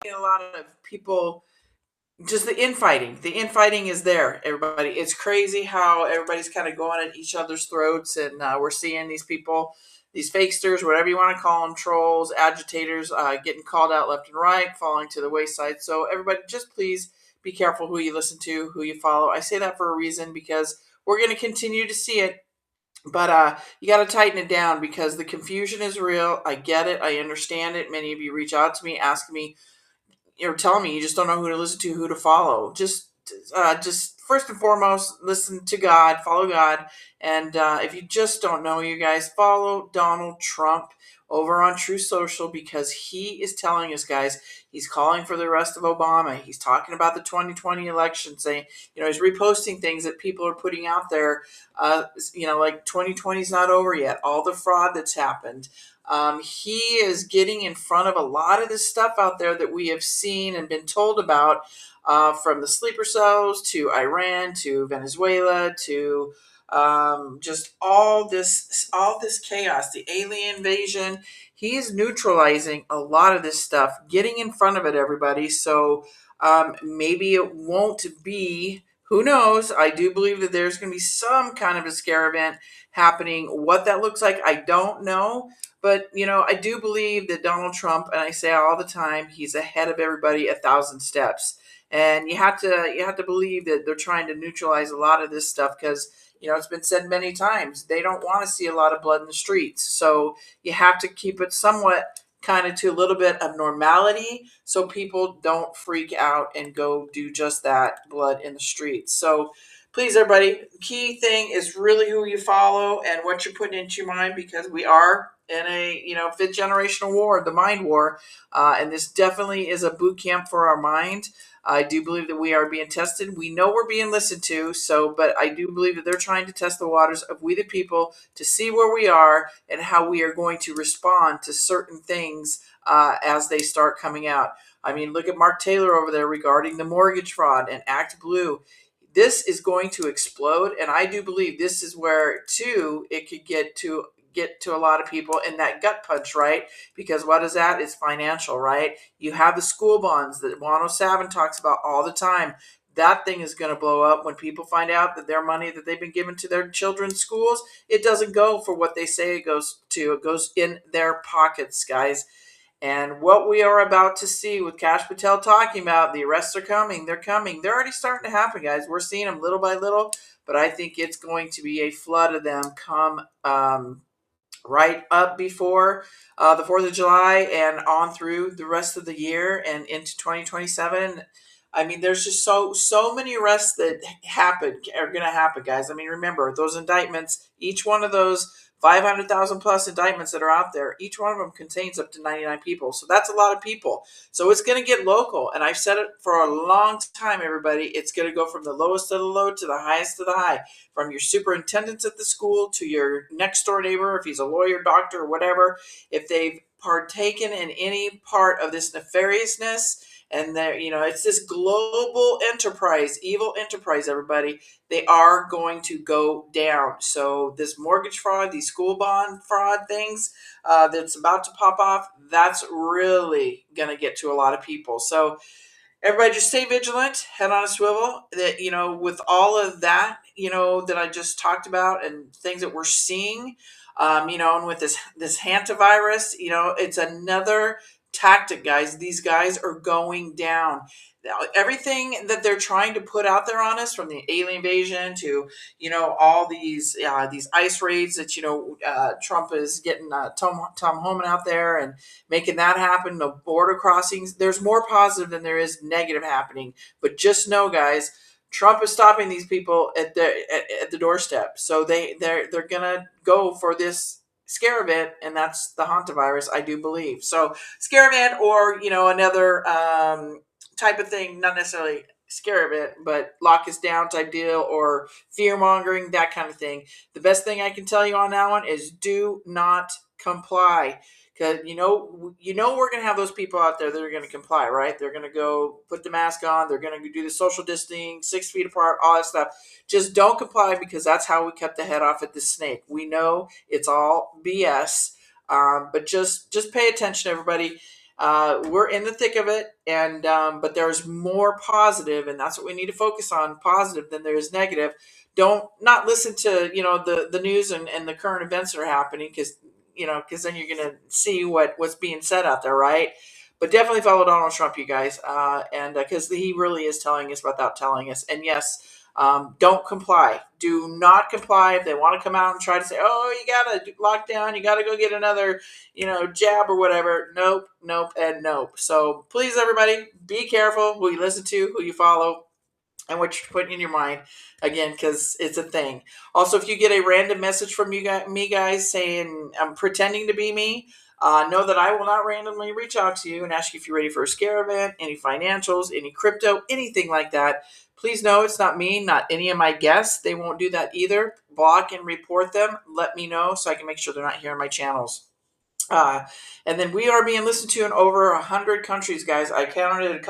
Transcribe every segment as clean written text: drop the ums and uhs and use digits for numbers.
A lot of people, just the infighting. The infighting is there, everybody. It's crazy how everybody's kind of going at each other's throats, and we're seeing these people, these fakesters, whatever you want to call them, trolls, agitators, getting called out left and right, falling to the wayside. So everybody, just please be careful who you listen to, who you follow. I say that for a reason because we're going to continue to see it. But you got to tighten it down because the confusion is real. I get it. I understand it. Many of you reach out to me asking me, you're telling me you just don't know who to listen to, who to follow. Just first and foremost, listen to God, follow God, and if you just don't know, you guys follow Donald Trump over on True Social because he is telling us, guys, he's calling for the arrest of Obama. He's talking about the 2020 election, saying, he's reposting things that people are putting out there. Like 2020 is not over yet. All the fraud that's happened. He is getting in front of a lot of this stuff out there that we have seen and been told about, from the sleeper cells to Iran to Venezuela to just all this chaos, the alien invasion. He is neutralizing a lot of this stuff, getting in front of it, everybody. So maybe it won't be. Who knows? I do believe that there's going to be some kind of a scare event happening. What that looks like, I don't know. But I do believe that Donald Trump, and I say all the time, he's ahead of everybody 1,000 steps. And you have to believe that they're trying to neutralize a lot of this stuff because it's been said many times they don't want to see a lot of blood in the streets. So you have to keep it somewhat kind of to a little bit of normality so people don't freak out and go do just that, blood in the streets. So please, everybody, key thing is really who you follow and what you're putting into your mind because we are in a fifth generational war, the mind war, and this definitely is a boot camp for our mind. I do believe that we are being tested. We know we're being listened to, but I do believe that they're trying to test the waters of we the people to see where we are and how we are going to respond to certain things as they start coming out. I mean, look at Mark Taylor over there regarding the mortgage fraud and Act Blue. This is going to explode, and I do believe this is where too it could get to a lot of people in that gut punch, right? Because what is that? It's financial, right? You have the school bonds that Juan O'Savin talks about all the time. That thing is going to blow up when people find out that their money that they've been given to their children's schools, it doesn't go for what they say it goes to. It goes in their pockets, guys. And what we are about to see with Cash Patel talking about, the arrests are coming. They're coming. They're already starting to happen, guys. We're seeing them little by little, but I think it's going to be a flood of them come right up before the 4th of July and on through the rest of the year and into 2027. I mean, there's just so many arrests that are going to happen, guys. I mean, remember those indictments, each one of those 500,000 plus indictments that are out there, each one of them contains up to 99 people. So that's a lot of people. So it's going to get local. And I've said it for a long time, everybody. It's going to go from the lowest of the low to the highest of the high, from your superintendents at the school to your next door neighbor, if he's a lawyer, doctor, or whatever. If they've partaken in any part of this nefariousness, and it's this global enterprise, evil enterprise, everybody, they are going to go down. So this mortgage fraud, these school bond fraud things that's about to pop off, that's really going to get to a lot of people. So everybody just stay vigilant, head on a swivel. That with all of that, that I just talked about and things that we're seeing, and with this hantavirus, it's another tactic, guys. These guys are going down. Now, everything that they're trying to put out there on us, from the alien invasion to all these ICE raids that Trump is getting Tom Homan out there and making that happen. No border crossings. There's more positive than there is negative happening. But just know, guys, Trump is stopping these people at the doorstep. So they're gonna go for this scare event, and that's the hantavirus, I do believe. So scare event, or another type of thing, not necessarily scare event, but lock us down type deal, or fear mongering, that kind of thing. The best thing I can tell you on that one is do not comply. Because we're going to have those people out there that are going to comply, right? They're going to go put the mask on. They're going to do the social distancing, 6 feet apart, all that stuff. Just don't comply, because that's how we cut the head off at the snake. We know it's all BS, but just pay attention, everybody. we're in the thick of it, and but there's more positive, and that's what we need to focus on, positive, than there is negative. Don't not listen to the news and the current events that are happening, because then you're gonna see what's being said out there, right? But definitely follow Donald Trump, you guys, and because he really is telling us without telling us. And yes, don't comply. Do not comply if they want to come out and try to say, "Oh, you got to lock down. You got to go get another, jab or whatever." Nope, nope, and nope. So please, everybody, be careful who you listen to, who you follow, and what you're putting in your mind, again, because it's a thing. Also, if you get a random message from me guys saying I'm pretending to be me, know that I will not randomly reach out to you and ask you if you're ready for a scare event, any financials, any crypto, anything like that. Please know it's not me, not any of my guests. They won't do that either. Block and report them. Let me know so I can make sure they're not here on my channels. Uh, and then we are being listened to in over 100 countries, guys. I counted it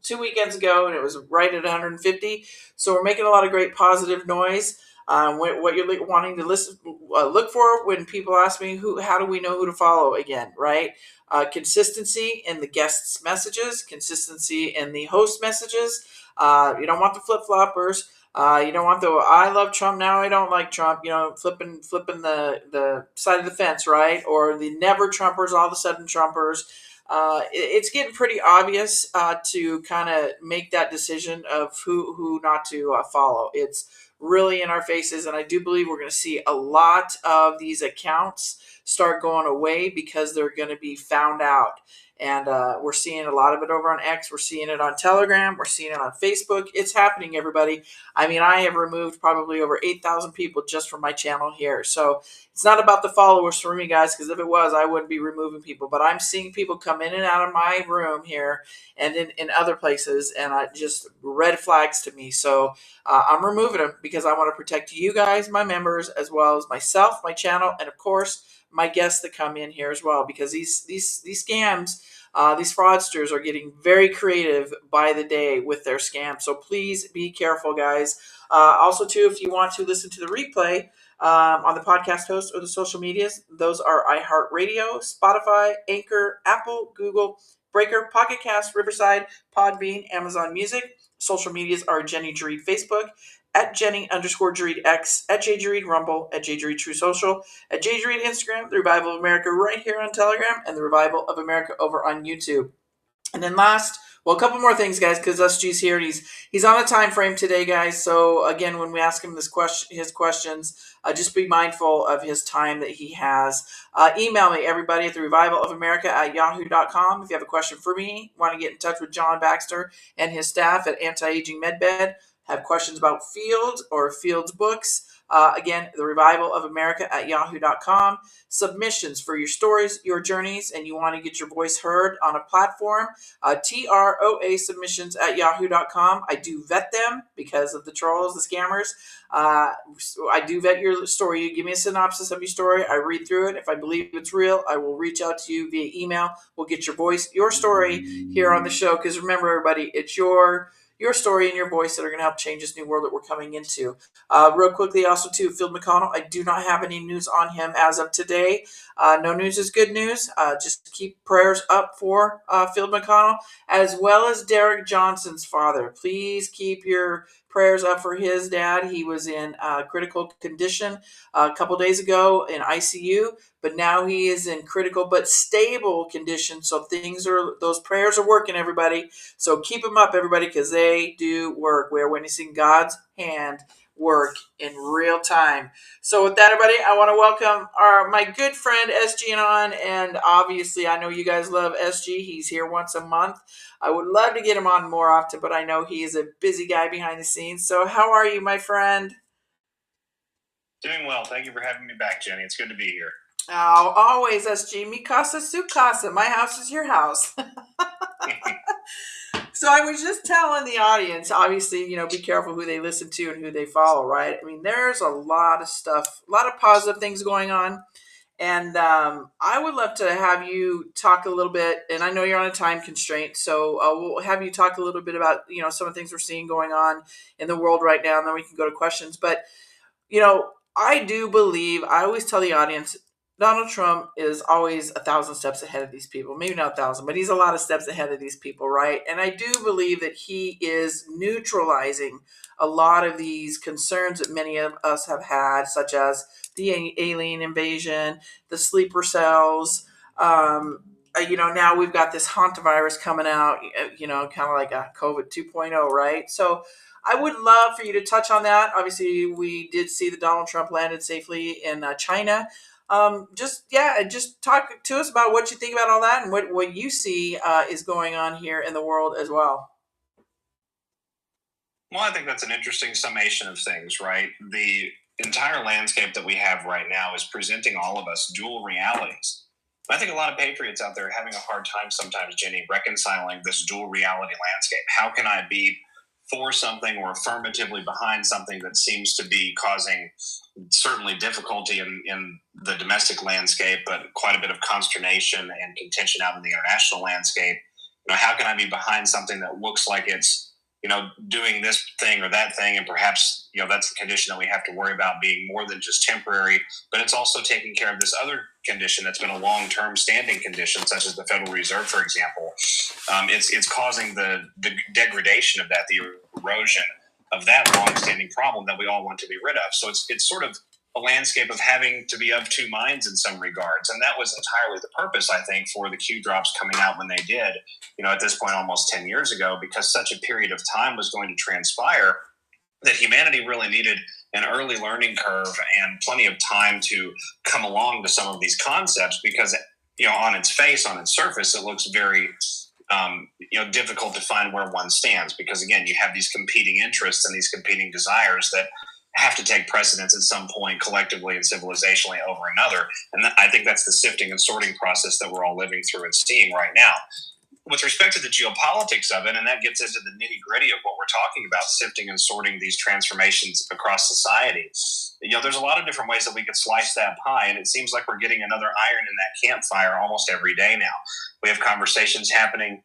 2 weekends ago, and it was right at 150. So we're making a lot of great positive noise. What you're wanting to look for when people ask me how do we know who to follow again, right? Consistency in the guests' messages, consistency in the host messages. You don't want the flip floppers. You don't want the I love Trump, now I don't like Trump, flipping the side of the fence, right? Or the never Trumpers, all of a sudden Trumpers. It's getting pretty obvious to kind of make that decision of who not to follow. It's really in our faces, and I do believe we're going to see a lot of these accounts start going away because they're going to be found out. And we're seeing a lot of it over on X. We're seeing it on Telegram. We're seeing it on Facebook. It's happening, everybody. I mean, I have removed probably over 8,000 people just from my channel here. So it's not about the followers for me, guys, because if it was, I wouldn't be removing people. But I'm seeing people come in and out of my room here and in other places, and just red flags to me. So I'm removing them because I want to protect you guys, my members, as well as myself, my channel, and of course, my guests that come in here as well, because these scams, these fraudsters are getting very creative by the day with their scams. So please be careful, guys. Also, too, if you want to listen to the replay on the podcast host or the social medias, those are iHeartRadio, Spotify, Anchor, Apple, Google, Breaker, Pocket Cast, Riverside, Podbean, Amazon Music. Social medias are Jenny Jareed Facebook, at Jenny_Jareed X, at J Jareed Rumble, at J Jareed True Social, at J Jareed Instagram, The Revival of America right here on Telegram, and The Revival of America over on YouTube. And then last, well, a couple more things, guys, because SG's here. And he's on a time frame today, guys. So again, when we ask him his questions, just be mindful of his time that he has. Email me, everybody, at therevivalofamerica@yahoo.com. If you have a question for me, want to get in touch with John Baxter and his staff at Anti-Aging MedBed, have questions about Fields or Fields books, again, the Revival of America at yahoo.com. Submissions for your stories, your journeys, and you want to get your voice heard on a platform, TROA submissions at yahoo.com. I do vet them because of the trolls, the scammers. So I do vet your story. You give me a synopsis of your story. I read through it. If I believe it's real, I will reach out to you via email. We'll get your voice, your story here on the show. Because remember, everybody, it's your story and your voice that are going to help change this new world that we're coming into. Real quickly, also, too, Phil McConnell, I do not have any news on him as of today. No news is good news. Just keep prayers up for Phil McConnell, as well as Derek Johnson's father. Please keep your prayers up for his dad. He was in critical condition a couple days ago in ICU, but now he is in critical but stable condition. So those prayers are working, everybody. So keep them up, everybody, because they do work. We are witnessing God's hand work in real time. So with that, everybody, I want to welcome my good friend SG Anon, and obviously I know you guys love SG. He's here once a month. I would love to get him on more often, but I know he is a busy guy behind the scenes. So how are you, my friend? Doing well. Thank you for having me back, Jenny. It's good to be here. Oh, always, SG. Mi casa, su casa. My house is your house. So I was just telling the audience, obviously, be careful who they listen to and who they follow, right? I mean, there's a lot of stuff, a lot of positive things going on. And I would love to have you talk a little bit, and I know you're on a time constraint, so we'll have you talk a little bit about, some of the things we're seeing going on in the world right now, and then we can go to questions. But, I do believe, I always tell the audience, Donald Trump is always 1,000 steps ahead of these people. Maybe not 1,000, but he's a lot of steps ahead of these people, right? And I do believe that he is neutralizing a lot of these concerns that many of us have had, such as the alien invasion, the sleeper cells. Now we've got this hantavirus coming out, kind of like a COVID 2.0, right? So I would love for you to touch on that. Obviously, we did see that Donald Trump landed safely in China. Just talk to us about what you think about all that and what you see is going on here in the world as well. Well, I think that's an interesting summation of things, right? The entire landscape that we have right now is presenting all of us dual realities. I think a lot of patriots out there are having a hard time sometimes, Jenny, reconciling this dual reality landscape. How can I be for something or affirmatively behind something that seems to be causing certainly difficulty in the domestic landscape, but quite a bit of consternation and contention out in the international landscape? How can I be behind something that looks like it's doing this thing or that thing, and perhaps that's a condition that we have to worry about being more than just temporary, but it's also taking care of this other condition that's been a long-term standing condition, such as the Federal Reserve, for example. It's causing the degradation of that, the erosion of that long-standing problem that we all want to be rid of. So it's sort of a landscape of having to be of two minds in some regards, and that was entirely the purpose, I think, for the Q drops coming out when they did. At this point, almost 10 years ago, because such a period of time was going to transpire that humanity really needed an early learning curve and plenty of time to come along to some of these concepts, because on its face, on its surface, it looks very difficult to find where one stands, because again, you have these competing interests and these competing desires that have to take precedence at some point collectively and civilizationally over another. And I think that's the sifting and sorting process that we're all living through and seeing right now. With respect to the geopolitics of it, and that gets into the nitty gritty of what we're talking about, sifting and sorting these transformations across society. There's a lot of different ways that we could slice that pie, and it seems like we're getting another iron in that campfire almost every day now. We have conversations happening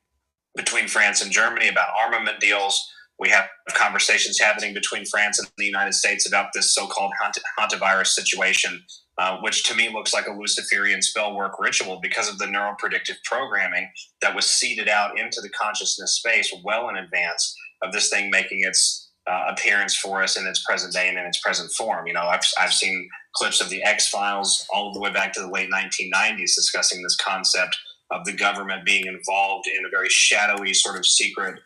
between France and Germany about armament deals. We have conversations happening between France and the United States about this so-called hantavirus situation, which to me looks like a Luciferian spell work ritual because of the neuropredictive programming that was seeded out into the consciousness space well in advance of this thing making its appearance for us in its present day and in its present form. I've seen clips of the X-Files all the way back to the late 1990s discussing this concept of the government being involved in a very shadowy sort of secret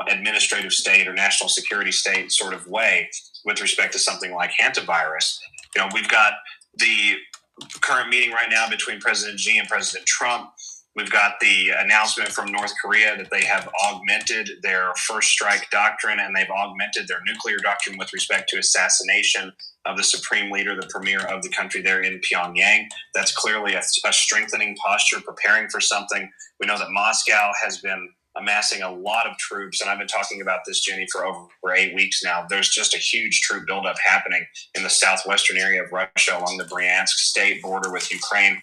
administrative state or national security state sort of way with respect to something like hantavirus. We've got the current meeting right now between President Xi and President Trump. We've got the announcement from North Korea that they have augmented their first strike doctrine, and they've augmented their nuclear doctrine with respect to assassination of the supreme leader, the premier of the country there in Pyongyang. That's clearly a strengthening posture, preparing for something. We know that Moscow has been amassing a lot of troops, and I've been talking about this, Jenny, for over 8 weeks now. There's just a huge troop buildup happening in the southwestern area of Russia along the Bryansk state border with Ukraine.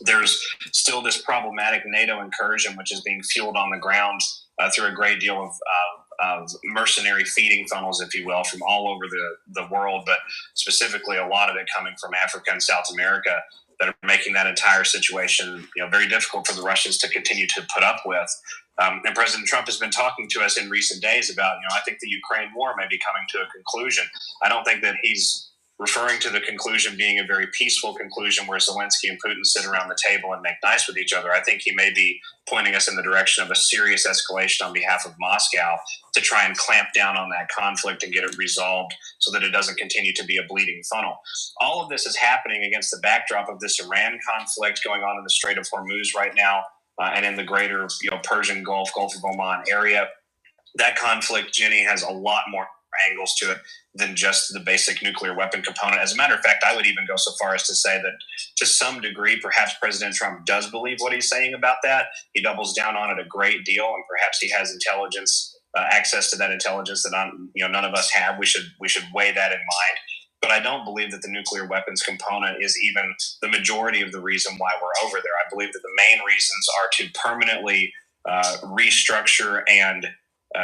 There's still this problematic NATO incursion, which is being fueled on the ground through a great deal of mercenary feeding funnels, if you will, from all over the world, but specifically a lot of it coming from Africa and South America, that are making that entire situation very difficult for the Russians to continue to put up with. And President Trump has been talking to us in recent days about, I think the Ukraine war may be coming to a conclusion. I don't think that he's referring to the conclusion being a very peaceful conclusion where Zelensky and Putin sit around the table and make nice with each other. I think he may be pointing us in the direction of a serious escalation on behalf of Moscow to try and clamp down on that conflict and get it resolved so that it doesn't continue to be a bleeding funnel. All of this is happening against the backdrop of this Iran conflict going on in the Strait of Hormuz right now, and in the greater Persian Gulf, Gulf of Oman area. That conflict, Jenny, has a lot more angles to it than just the basic nuclear weapon component. As a matter of fact, I would even go so far as to say that to some degree, perhaps President Trump does believe what he's saying about that. He doubles down on it a great deal, and perhaps he has intelligence, access to that intelligence that none of us have. We should weigh that in mind. But I don't believe that the nuclear weapons component is even the majority of the reason why we're over there. I believe that the main reasons are to permanently restructure and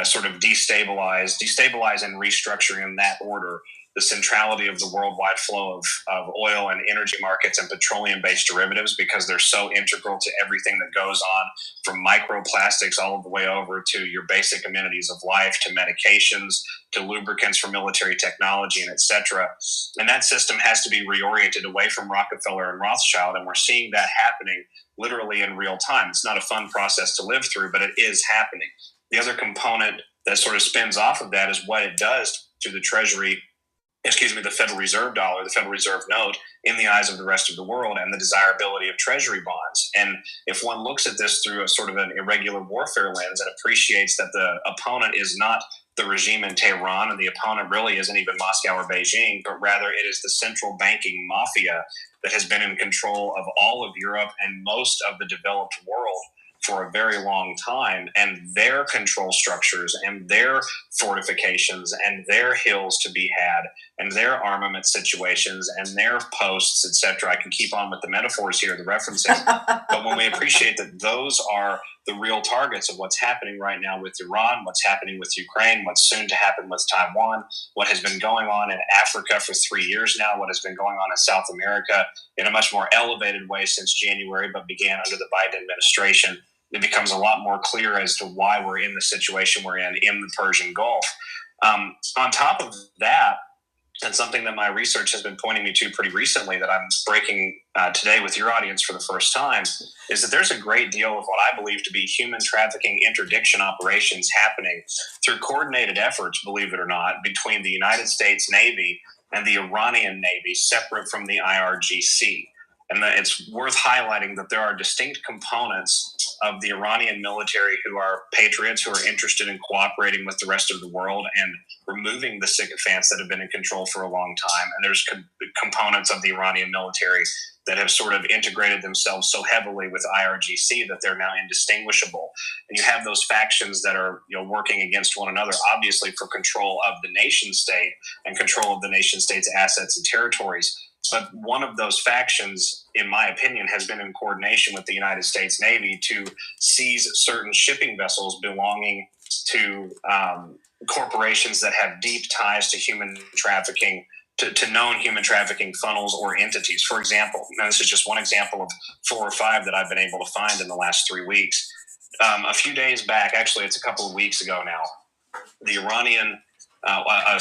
sort of destabilize and restructure in that order the centrality of the worldwide flow of oil and energy markets and petroleum-based derivatives, because they're so integral to everything that goes on, from microplastics all the way over to your basic amenities of life, to medications, to lubricants for military technology, and etc. And that system has to be reoriented away from Rockefeller and Rothschild, and we're seeing that happening literally in real time. It's not a fun process to live through, but it is happening. The other component that sort of spins off of that is what it does to the the Federal Reserve dollar, the Federal Reserve note, in the eyes of the rest of the world, and the desirability of treasury bonds. And if one looks at this through a sort of an irregular warfare lens and appreciates that the opponent is not the regime in Tehran, and the opponent really isn't even Moscow or Beijing, but rather it is the central banking mafia that has been in control of all of Europe and most of the developed world for a very long time, and their control structures and their fortifications and their hills to be had and their armament situations and their posts, etc. I can keep on with the metaphors here, the references. But when we appreciate that those are the real targets of what's happening right now with Iran, what's happening with Ukraine, what's soon to happen with Taiwan, what has been going on in Africa for 3 years now, what has been going on in South America in a much more elevated way since January, but began under the Biden administration, it becomes a lot more clear as to why we're in the situation we're in the Persian Gulf. On top of that, and something that my research has been pointing me to pretty recently that I'm breaking today with your audience for the first time, is that there's a great deal of what I believe to be human trafficking interdiction operations happening through coordinated efforts, believe it or not, between the United States Navy and the Iranian Navy, separate from the IRGC. And that it's worth highlighting that there are distinct components of the Iranian military who are patriots, who are interested in cooperating with the rest of the world and removing the sycophants that have been in control for a long time. And there's components of the Iranian military that have sort of integrated themselves so heavily with IRGC that they're now indistinguishable. And you have those factions that are, working against one another, obviously for control of the nation state and control of the nation state's assets and territories. But one of those factions, in my opinion, has been in coordination with the United States Navy to seize certain shipping vessels belonging to corporations that have deep ties to human trafficking, to known human trafficking funnels or entities. For example, now this is just one example of 4 or 5 that I've been able to find in the last 3 weeks. A few days back, actually it's a couple of weeks ago now, the Iranian a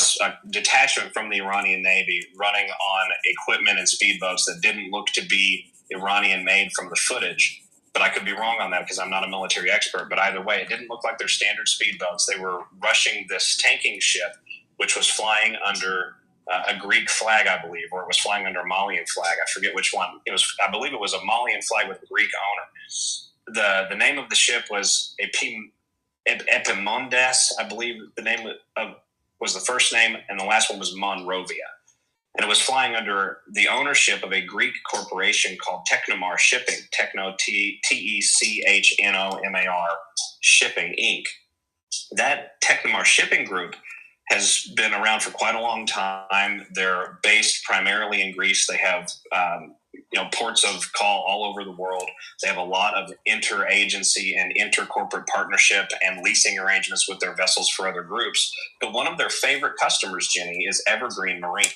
detachment from the Iranian Navy running on equipment and speedboats that didn't look to be Iranian made from the footage. But I could be wrong on that because I'm not a military expert. But either way, it didn't look like their standard speedboats. They were rushing this tanking ship, which was flying under a Greek flag, I believe, or it was flying under a Malian flag. I forget which one. I believe it was a Malian flag with a Greek owner. The name of the ship was Epimondas, I believe the name was the first name, and the last one was Monrovia. And it was flying under the ownership of a Greek corporation called Technomar Shipping, Technomarr Shipping, Inc. That Technomar Shipping Group has been around for quite a long time. They're based primarily in Greece. They have ports of call all over the world. They have a lot of interagency and intercorporate partnership and leasing arrangements with their vessels for other groups. But one of their favorite customers, Jenny, is Evergreen Marine.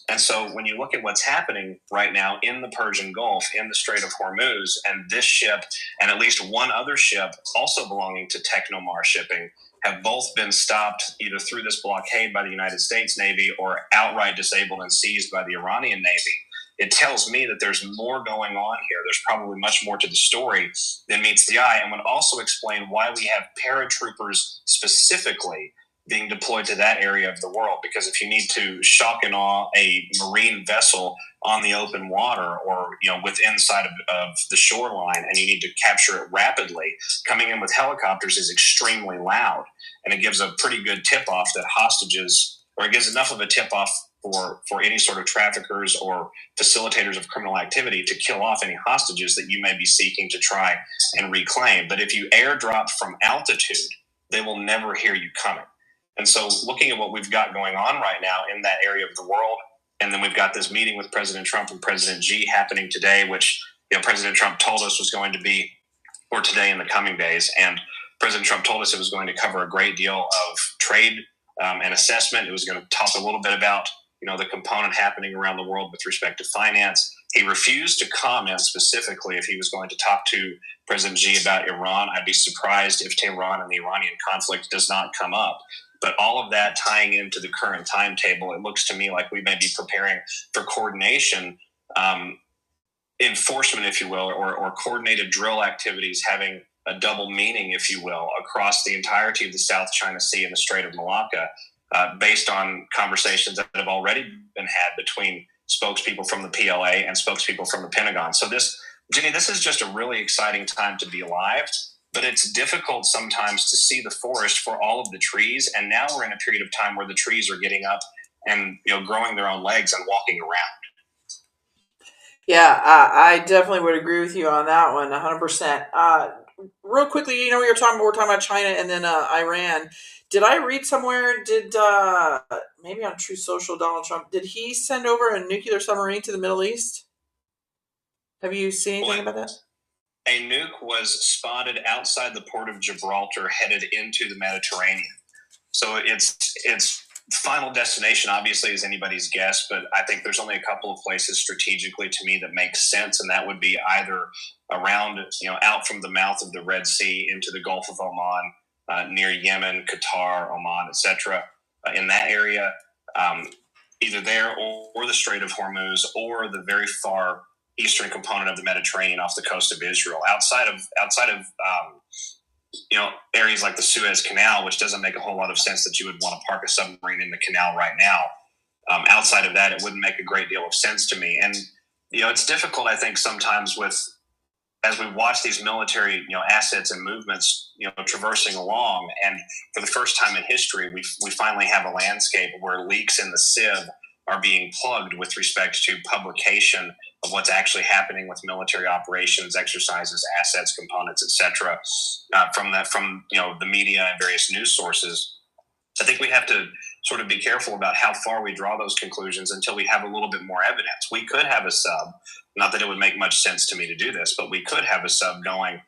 And so when you look at what's happening right now in the Persian Gulf, in the Strait of Hormuz, and this ship and at least one other ship also belonging to Technomar Shipping have both been stopped either through this blockade by the United States Navy or outright disabled and seized by the Iranian Navy, it tells me that there's more going on here. There's probably much more to the story than meets the eye, and would also explain why we have paratroopers specifically being deployed to that area of the world. Because if you need to shock and awe a marine vessel on the open water or within inside of the shoreline, and you need to capture it rapidly, coming in with helicopters is extremely loud, and it gives a pretty good tip-off that hostages, or it gives enough of a tip-off for any sort of traffickers or facilitators of criminal activity to kill off any hostages that you may be seeking to try and reclaim. But if you airdrop from altitude, they will never hear you coming. And so looking at what we've got going on right now in that area of the world, and then we've got this meeting with President Trump and President Xi happening today, which President Trump told us was going to be, or today in the coming days, and President Trump told us it was going to cover a great deal of trade and assessment. It was going to talk a little bit about the component happening around the world with respect to finance. He refused to comment specifically if he was going to talk to President Xi about Iran. I'd be surprised if Tehran and the Iranian conflict does not come up. But all of that tying into the current timetable, it looks to me like we may be preparing for coordination, enforcement, if you will, or coordinated drill activities having a double meaning, if you will, across the entirety of the South China Sea and the Strait of Malacca, based on conversations that have already been had between spokespeople from the PLA and spokespeople from the Pentagon. So Jenny, this is just a really exciting time to be alive, but it's difficult sometimes to see the forest for all of the trees. And now we're in a period of time where the trees are getting up and growing their own legs and walking around. Yeah, I definitely would agree with you on that one, 100%. Real quickly, we're talking about China and then Iran. Did I read somewhere? Did maybe on True Social, Donald Trump, did he send over a nuclear submarine to the Middle East? Have you seen anything about that? A nuke was spotted outside the port of Gibraltar, headed into the Mediterranean. So its final destination obviously is anybody's guess, but I think there's only a couple of places strategically to me that make sense, and that would be either around, out from the mouth of the Red Sea into the Gulf of Oman, near Yemen, Qatar, Oman, etc. In that area, either there or the Strait of Hormuz, or the very far eastern component of the Mediterranean off the coast of Israel. Outside of areas like the Suez Canal, which doesn't make a whole lot of sense that you would want to park a submarine in the canal right now. Outside of that, it wouldn't make a great deal of sense to me. And it's difficult, I think, sometimes as we watch these military assets and movements traversing along, and for the first time in history, we finally have a landscape where leaks in the sieve are being plugged with respect to publication of what's actually happening with military operations, exercises, assets, components, etc. From the media and various news sources. I think we have to sort of be careful about how far we draw those conclusions until we have a little bit more evidence. We could have a sub, not that it would make much sense to me to do this, but we could have a sub going,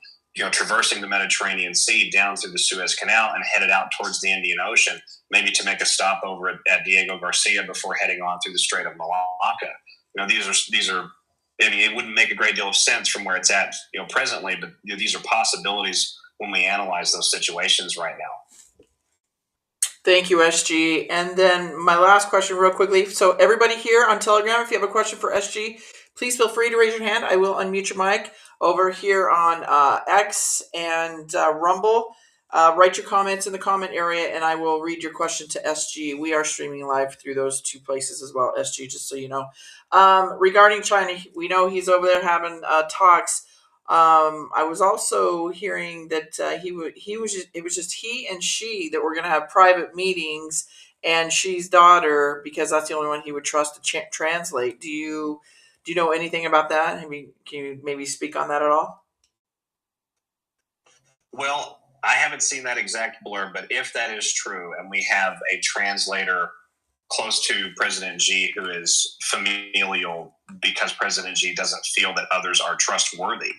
traversing the Mediterranean Sea down through the Suez Canal and headed out towards the Indian Ocean, maybe to make a stop over at Diego Garcia before heading on through the Strait of Malacca. These are. I mean, it wouldn't make a great deal of sense from where it's at, presently, but these are possibilities when we analyze those situations right now. Thank you, SG. And then my last question, real quickly. So everybody here on Telegram, if you have a question for SG, please feel free to raise your hand. I will unmute your mic. Over here on X and Rumble, write your comments in the comment area, and I will read your question to SG. We are streaming live through those two places as well, SG, just so you know. Regarding China, we know he's over there having talks. I was also hearing that it was just he and she that were going to have private meetings, and Xi's daughter, because that's the only one he would trust to translate. Do you know anything about that? I mean, can you maybe speak on that at all? Well, I haven't seen that exact blurb, but if that is true, and we have a translator close to President Xi who is familial because President Xi doesn't feel that others are trustworthy,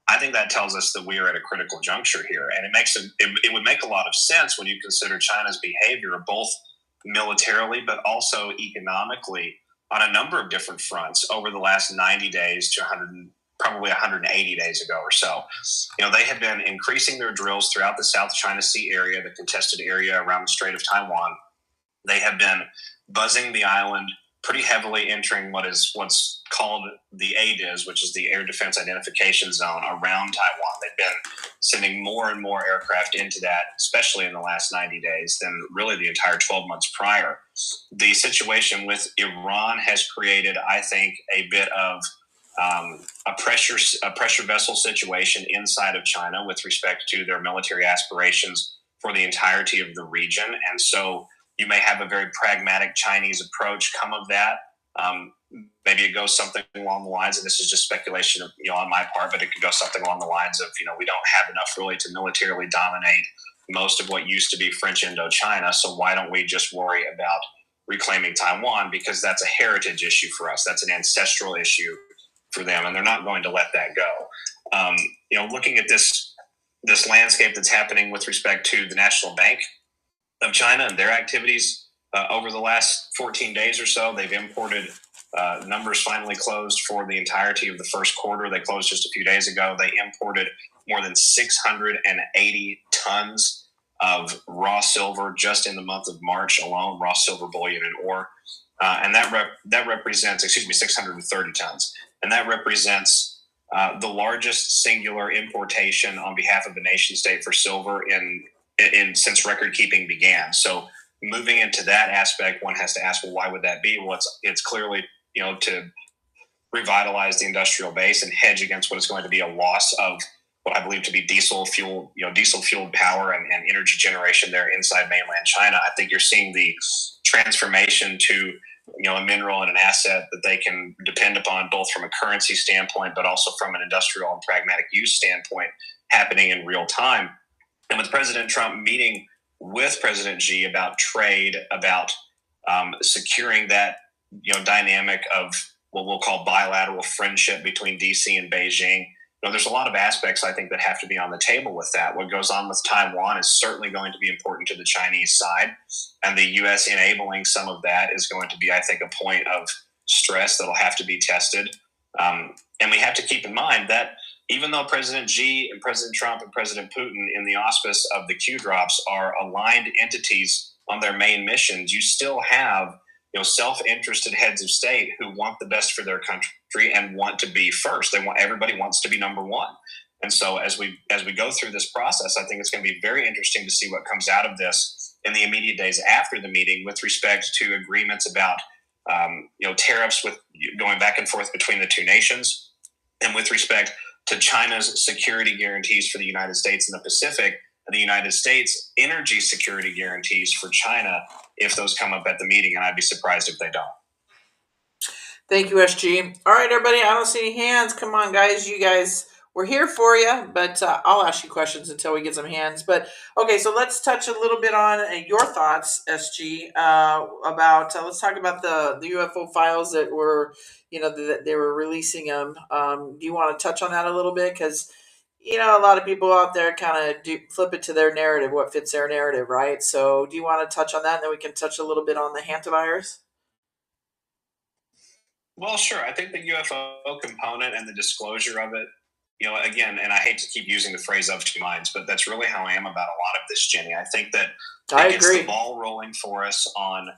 I think that tells us that we are at a critical juncture here. And it would make a lot of sense when you consider China's behavior, both militarily but also economically, on a number of different fronts over the last 90 days to probably 180 days ago or so. They have been increasing their drills throughout the South China Sea area, the contested area around the Strait of Taiwan. They have been buzzing the island pretty heavily, entering what's called the ADIZ, which is the Air Defense Identification Zone around Taiwan. They've been sending more and more aircraft into that, especially in the last 90 days, than really the entire 12 months prior. The situation with Iran has created, I think, a bit of a pressure vessel situation inside of China with respect to their military aspirations for the entirety of the region. And so you may have a very pragmatic Chinese approach come of that. Maybe it goes something along the lines, and this is just speculation on my part, but it could go something along the lines of, we don't have enough really to militarily dominate most of what used to be French Indochina, so why don't we just worry about reclaiming Taiwan, because that's a heritage issue for us. That's an ancestral issue for them, and they're not going to let that go. Looking at this landscape that's happening with respect to the National Bank of China and their activities over the last 14 days or so, they've imported numbers finally closed for the entirety of the first quarter. They closed just a few days ago. They imported more than 680 tons of raw silver just in the month of March alone, raw silver bullion and ore. And that represents, 630 tons. And that represents the largest singular importation on behalf of the nation state for silver in since record keeping began. So moving into that aspect, one has to ask, well, why would that be? Well, it's clearly, to revitalize the industrial base and hedge against what is going to be a loss of what I believe to be diesel fueled power and energy generation there inside mainland China. I think you're seeing the transformation to a mineral and an asset that they can depend upon both from a currency standpoint, but also from an industrial and pragmatic use standpoint happening in real time. And with President Trump meeting with President Xi about trade, about securing that dynamic of what we'll call bilateral friendship between DC and Beijing, there's a lot of aspects I think that have to be on the table with that. What goes on with Taiwan is certainly going to be important to the Chinese side, and the U.S. enabling some of that is going to be, I think, a point of stress that'll have to be tested. And we have to keep in mind that even though President Xi and President Trump and President Putin, in the auspice of the Q drops, are aligned entities on their main missions, you still have self-interested heads of state who want the best for their country and want to be first. Everybody wants to be number one. And so as we go through this process, I think it's going to be very interesting to see what comes out of this in the immediate days after the meeting with respect to agreements about tariffs with going back and forth between the two nations, and with respect to China's security guarantees for the United States in the Pacific, and the United States energy security guarantees for China if those come up at the meeting, and I'd be surprised if they don't. Thank you, SG. All right, everybody, I don't see any hands. Come on, guys. You guys, we're here for you, but I'll ask you questions until we get some hands. But, okay, so let's touch a little bit on your thoughts, SG, about, let's talk about the UFO files that were, that they were releasing them. Do you want to touch on that a little bit? Because a lot of people out there kind of do flip it to their narrative, what fits their narrative, right? So do you want to touch on that? And then we can touch a little bit on the hantavirus. Well, sure. I think the UFO component and the disclosure of it, again, and I hate to keep using the phrase "of two minds," but that's really how I am about a lot of this, Jenny. I think that it gets the ball rolling for us on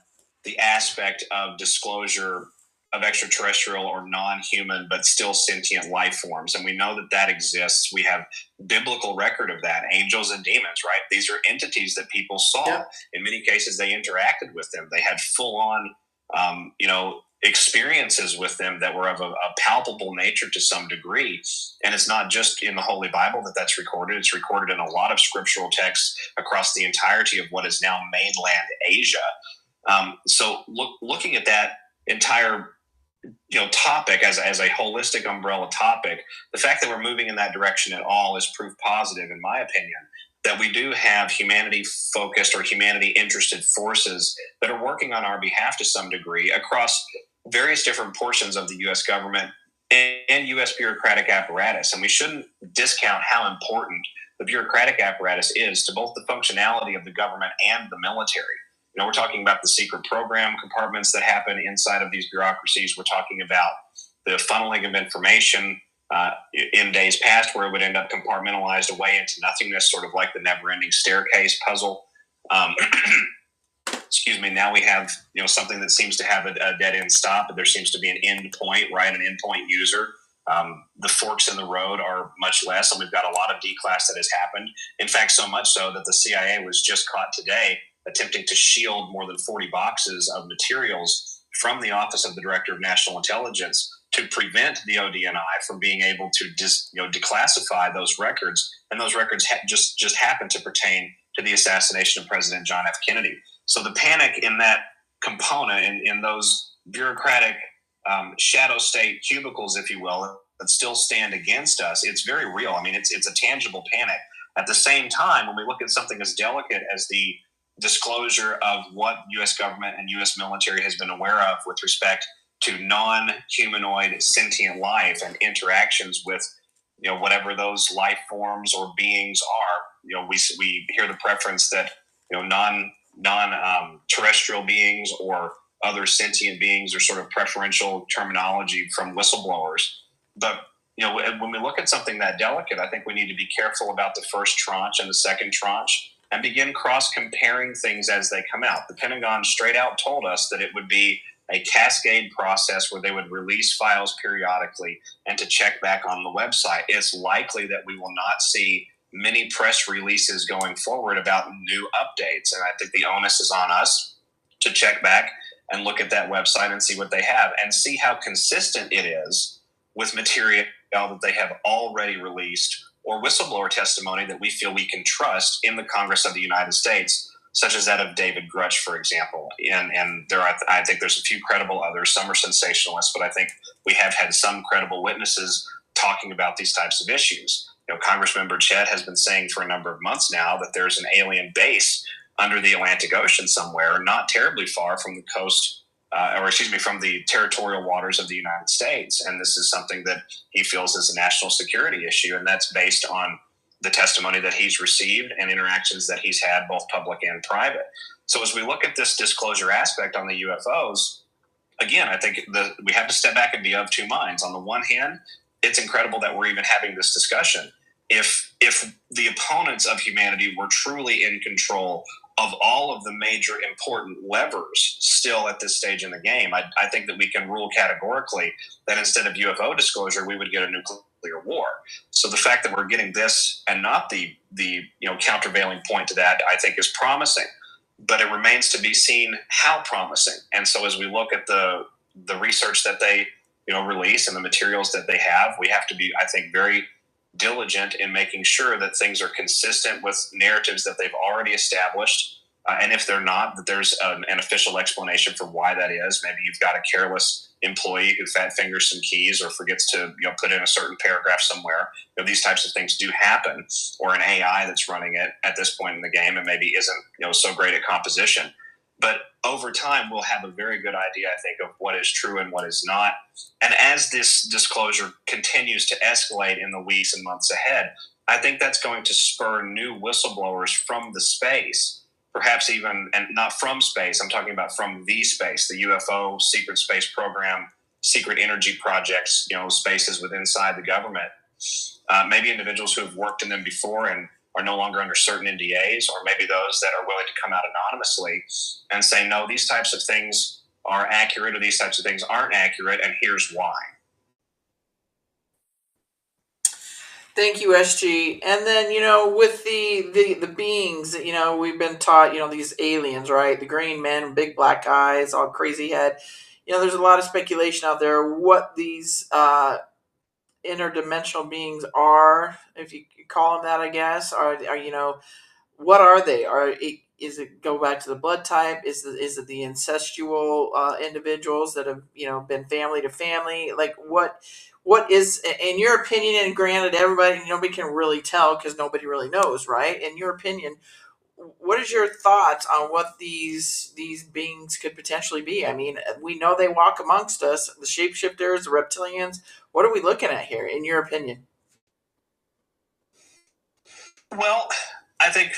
the aspect of disclosure of extraterrestrial or non-human but still sentient life forms, and we know that exists. We have biblical record of that. Angels and demons, right? These are entities that people saw. Yeah. In many cases, they interacted with them. They had full-on, experiences with them that were of a palpable nature to some degree. And it's not just in the Holy Bible that's recorded. It's recorded in a lot of scriptural texts across the entirety of what is now mainland Asia. So looking at that entire topic as a holistic umbrella topic, the fact that we're moving in that direction at all is proof positive, in my opinion, that we do have humanity-focused or humanity-interested forces that are working on our behalf to some degree across various different portions of the U.S. government and U.S. bureaucratic apparatus. And we shouldn't discount how important the bureaucratic apparatus is to both the functionality of the government and the military. We're talking about the secret program compartments that happen inside of these bureaucracies. We're talking about the funneling of information in days past, where it would end up compartmentalized away into nothingness, sort of like the never-ending staircase puzzle. Excuse me. Now we have something that seems to have a dead end stop, but there seems to be an end point, right? An endpoint user. The forks in the road are much less, and we've got a lot of declass that has happened. In fact, so much so that the CIA was just caught today attempting to shield more than 40 boxes of materials from the Office of the Director of National Intelligence to prevent the ODNI from being able to declassify those records. And those records just happen to pertain to the assassination of President John F. Kennedy. So the panic in that component, in those bureaucratic shadow state cubicles, if you will, that still stand against us, it's very real. I mean, it's a tangible panic. At the same time, when we look at something as delicate as the disclosure of what U.S. government and U.S. military has been aware of with respect to non-humanoid sentient life and interactions with, whatever those life forms or beings are, we hear the preference that, terrestrial beings or other sentient beings, or sort of preferential terminology from whistleblowers. But when we look at something that delicate, I think we need to be careful about the first tranche and the second tranche and begin cross-comparing things as they come out. The Pentagon straight out told us that it would be a cascade process where they would release files periodically and to check back on the website. It's likely that we will not see many press releases going forward about new updates. And I think the onus is on us to check back and look at that website and see what they have and see how consistent it is with material that they have already released or whistleblower testimony that we feel we can trust in the Congress of the United States, such as that of David Grutch, for example. And I think there's a few credible others. Some are sensationalists, but I think we have had some credible witnesses talking about these types of issues. Congressmember Chet has been saying for a number of months now that there's an alien base under the Atlantic Ocean somewhere, not terribly far from the coast, from the territorial waters of the United States. And this is something that he feels is a national security issue, and that's based on the testimony that he's received and interactions that he's had, both public and private. So as we look at this disclosure aspect on the UFOs, again, I think we have to step back and be of two minds. On the one hand, it's incredible that we're even having this discussion. If the opponents of humanity were truly in control of all of the major important levers still at this stage in the game, I think that we can rule categorically that instead of UFO disclosure, we would get a nuclear war. So the fact that we're getting this and not the countervailing point to that, I think is promising. But it remains to be seen how promising. And so as we look at the research that they release and the materials that they have, we have to be, I think, very diligent in making sure that things are consistent with narratives that they've already established. And if they're not, that there's an official explanation for why that is. Maybe you've got a careless employee who fat fingers some keys or forgets to put in a certain paragraph somewhere. These types of things do happen. Or an AI that's running it at this point in the game and maybe isn't so great at composition. But over time, we'll have a very good idea, I think, of what is true and what is not. And as this disclosure continues to escalate in the weeks and months ahead, I think that's going to spur new whistleblowers from the space, perhaps even, and not from space, I'm talking about from the space, the UFO, secret space program, secret energy projects, spaces within inside the government. Maybe individuals who have worked in them before and are no longer under certain NDAs, or maybe those that are willing to come out anonymously and say, no, these types of things are accurate or these types of things aren't accurate, and here's why. Thank you, SG. And then, with the beings, we've been taught, these aliens, right? The green men, big black eyes, all crazy head. There's a lot of speculation out there what these interdimensional beings are, if you call them that, I guess. Are what are they? Is it go back to the blood type? Is it the incestual individuals that have been family to family? Like what is, in your opinion? And granted, nobody can really tell because nobody really knows, right? In your opinion, what is your thoughts on what these beings could potentially be? I mean, we know they walk amongst us, the shapeshifters, the reptilians. What are we looking at here, in your opinion? Well, I think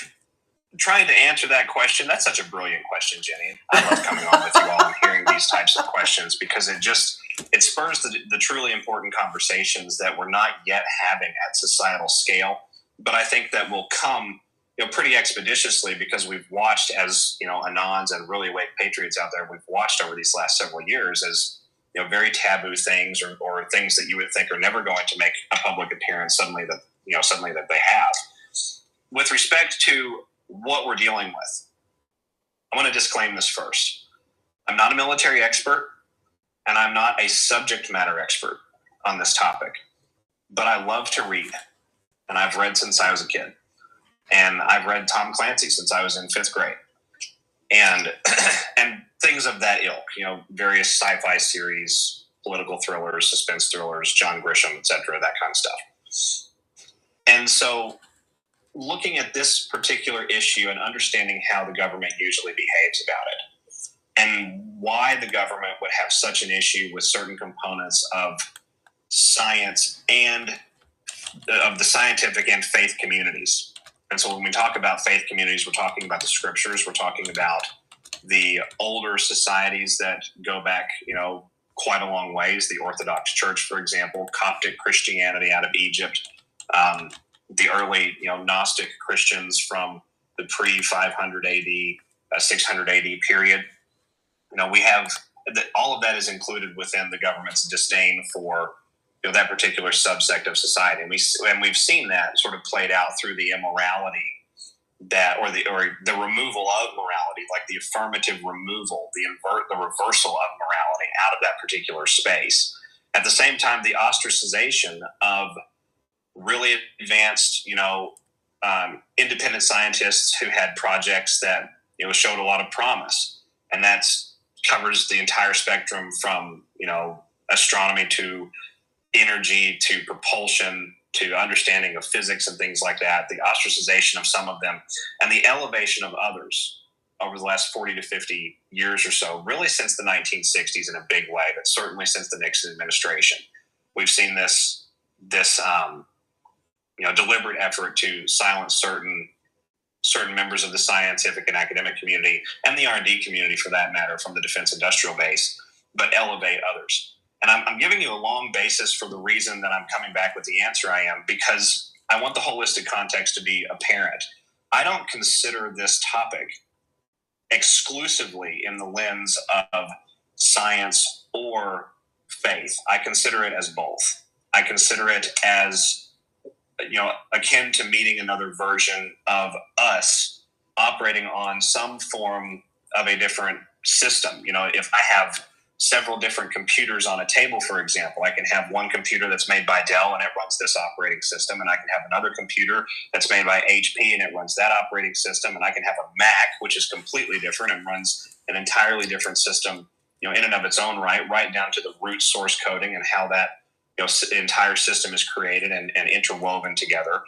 trying to answer that question, that's such a brilliant question, Jenny. I love coming on with you all and hearing these types of questions because it spurs the truly important conversations that we're not yet having at societal scale. But I think that will come pretty expeditiously because we've watched as, Anons and really awake patriots out there, we've watched over these last several years as, very taboo things or things that you would think are never going to make a public appearance suddenly that they have. With respect to what we're dealing with, I want to disclaim this first. I'm not a military expert and I'm not a subject matter expert on this topic, but I love to read and I've read since I was a kid. And I've read Tom Clancy since I was in 5th grade. And things of that ilk, various sci-fi series, political thrillers, suspense thrillers, John Grisham, etc., that kind of stuff. And so looking at this particular issue and understanding how the government usually behaves about it and why the government would have such an issue with certain components of science and of the scientific and faith communities. And so when we talk about faith communities, we're talking about the scriptures. We're talking about the older societies that go back, quite a long ways. The Orthodox Church, for example, Coptic Christianity out of Egypt, the early, Gnostic Christians from the pre-500 AD, 600 AD period. We have all of that is included within the government's disdain for that particular subsect of society, and we've seen that sort of played out through the immorality or the removal of morality, like the affirmative removal, the reversal of morality out of that particular space. At the same time, the ostracization of really advanced, independent scientists who had projects that showed a lot of promise, and that covers the entire spectrum from astronomy to energy to propulsion to understanding of physics and things like that. The ostracization of some of them and the elevation of others over the last 40 to 50 years or so, really since the 1960s in a big way, but certainly since the Nixon administration, we've seen this deliberate effort to silence certain members of the scientific and academic community, and the R&D community for that matter, from the defense industrial base, but elevate others. And I'm giving you a long basis for the reason that I'm coming back with the answer I am, because I want the holistic context to be apparent. I don't consider this topic exclusively in the lens of science or faith. I consider it as both. I consider it as akin to meeting another version of us operating on some form of a different system. If I have several different computers on a table, for example, I can have one computer that's made by Dell and it runs this operating system, and I can have another computer that's made by HP and it runs that operating system, and I can have a Mac, which is completely different and runs an entirely different system, in and of its own right down to the root source coding and how that entire system is created and interwoven together.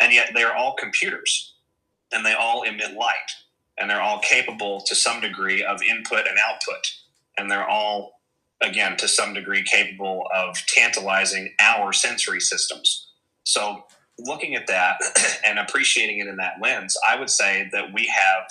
And yet they're all computers, and they all emit light, and they're all capable to some degree of input and output, and they're all, again, to some degree capable of tantalizing our sensory systems. So looking at that and appreciating it in that lens, I would say that we have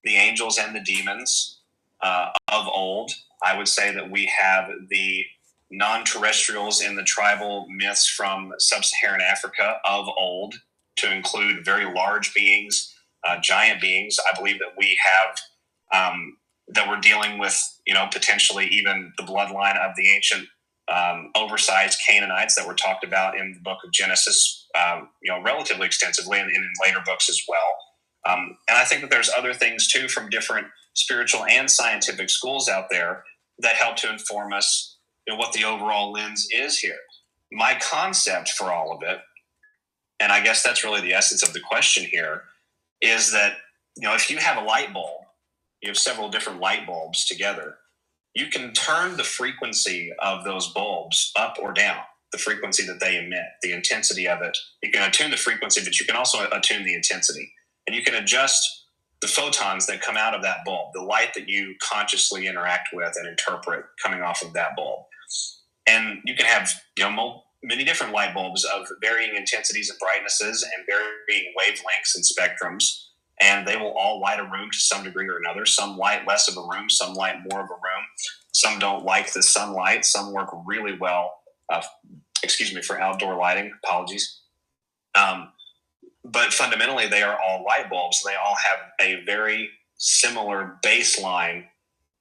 the angels and the demons of old. I would say that we have the non-terrestrials in the tribal myths from sub-Saharan Africa of old, to include very large beings, giant beings. I believe that we have that we're dealing with, potentially even the bloodline of the ancient oversized Canaanites that were talked about in the book of Genesis, relatively extensively, and in later books as well. And I think that there's other things too from different spiritual and scientific schools out there that help to inform us what the overall lens is here. My concept for all of it, and I guess that's really the essence of the question here, is that, if you have a light bulb, you have several different light bulbs together, you can turn the frequency of those bulbs up or down, the frequency that they emit, the intensity of it. You can attune the frequency, but you can also attune the intensity. And you can adjust the photons that come out of that bulb, the light that you consciously interact with and interpret coming off of that bulb. And you can have, many different light bulbs of varying intensities and brightnesses and varying wavelengths and spectrums, and they will all light a room to some degree or another. Some light less of a room, some light more of a room. Some don't like the sunlight. Some work really well, for outdoor lighting. Apologies. But fundamentally, they are all light bulbs. They all have a very similar baseline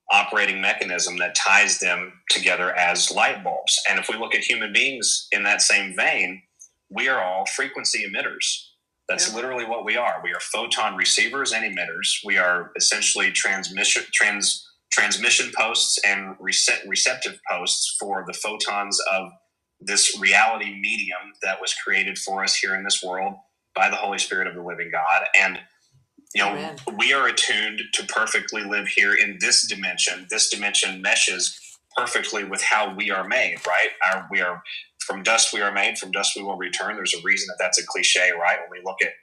operating mechanism that ties them together as light bulbs. And if we look at human beings in that same vein, we are all frequency emitters. That's literally what we are. We are photon receivers and emitters. We are essentially transmission posts and receptive posts for the photons of this reality medium that was created for us here in this world by the Holy Spirit of the living God. And Amen. We are attuned to perfectly live here in this dimension. This dimension meshes perfectly with how we are made, right? We are from dust we are made, from dust we will return. There's a reason that that's a cliche, right? When we look at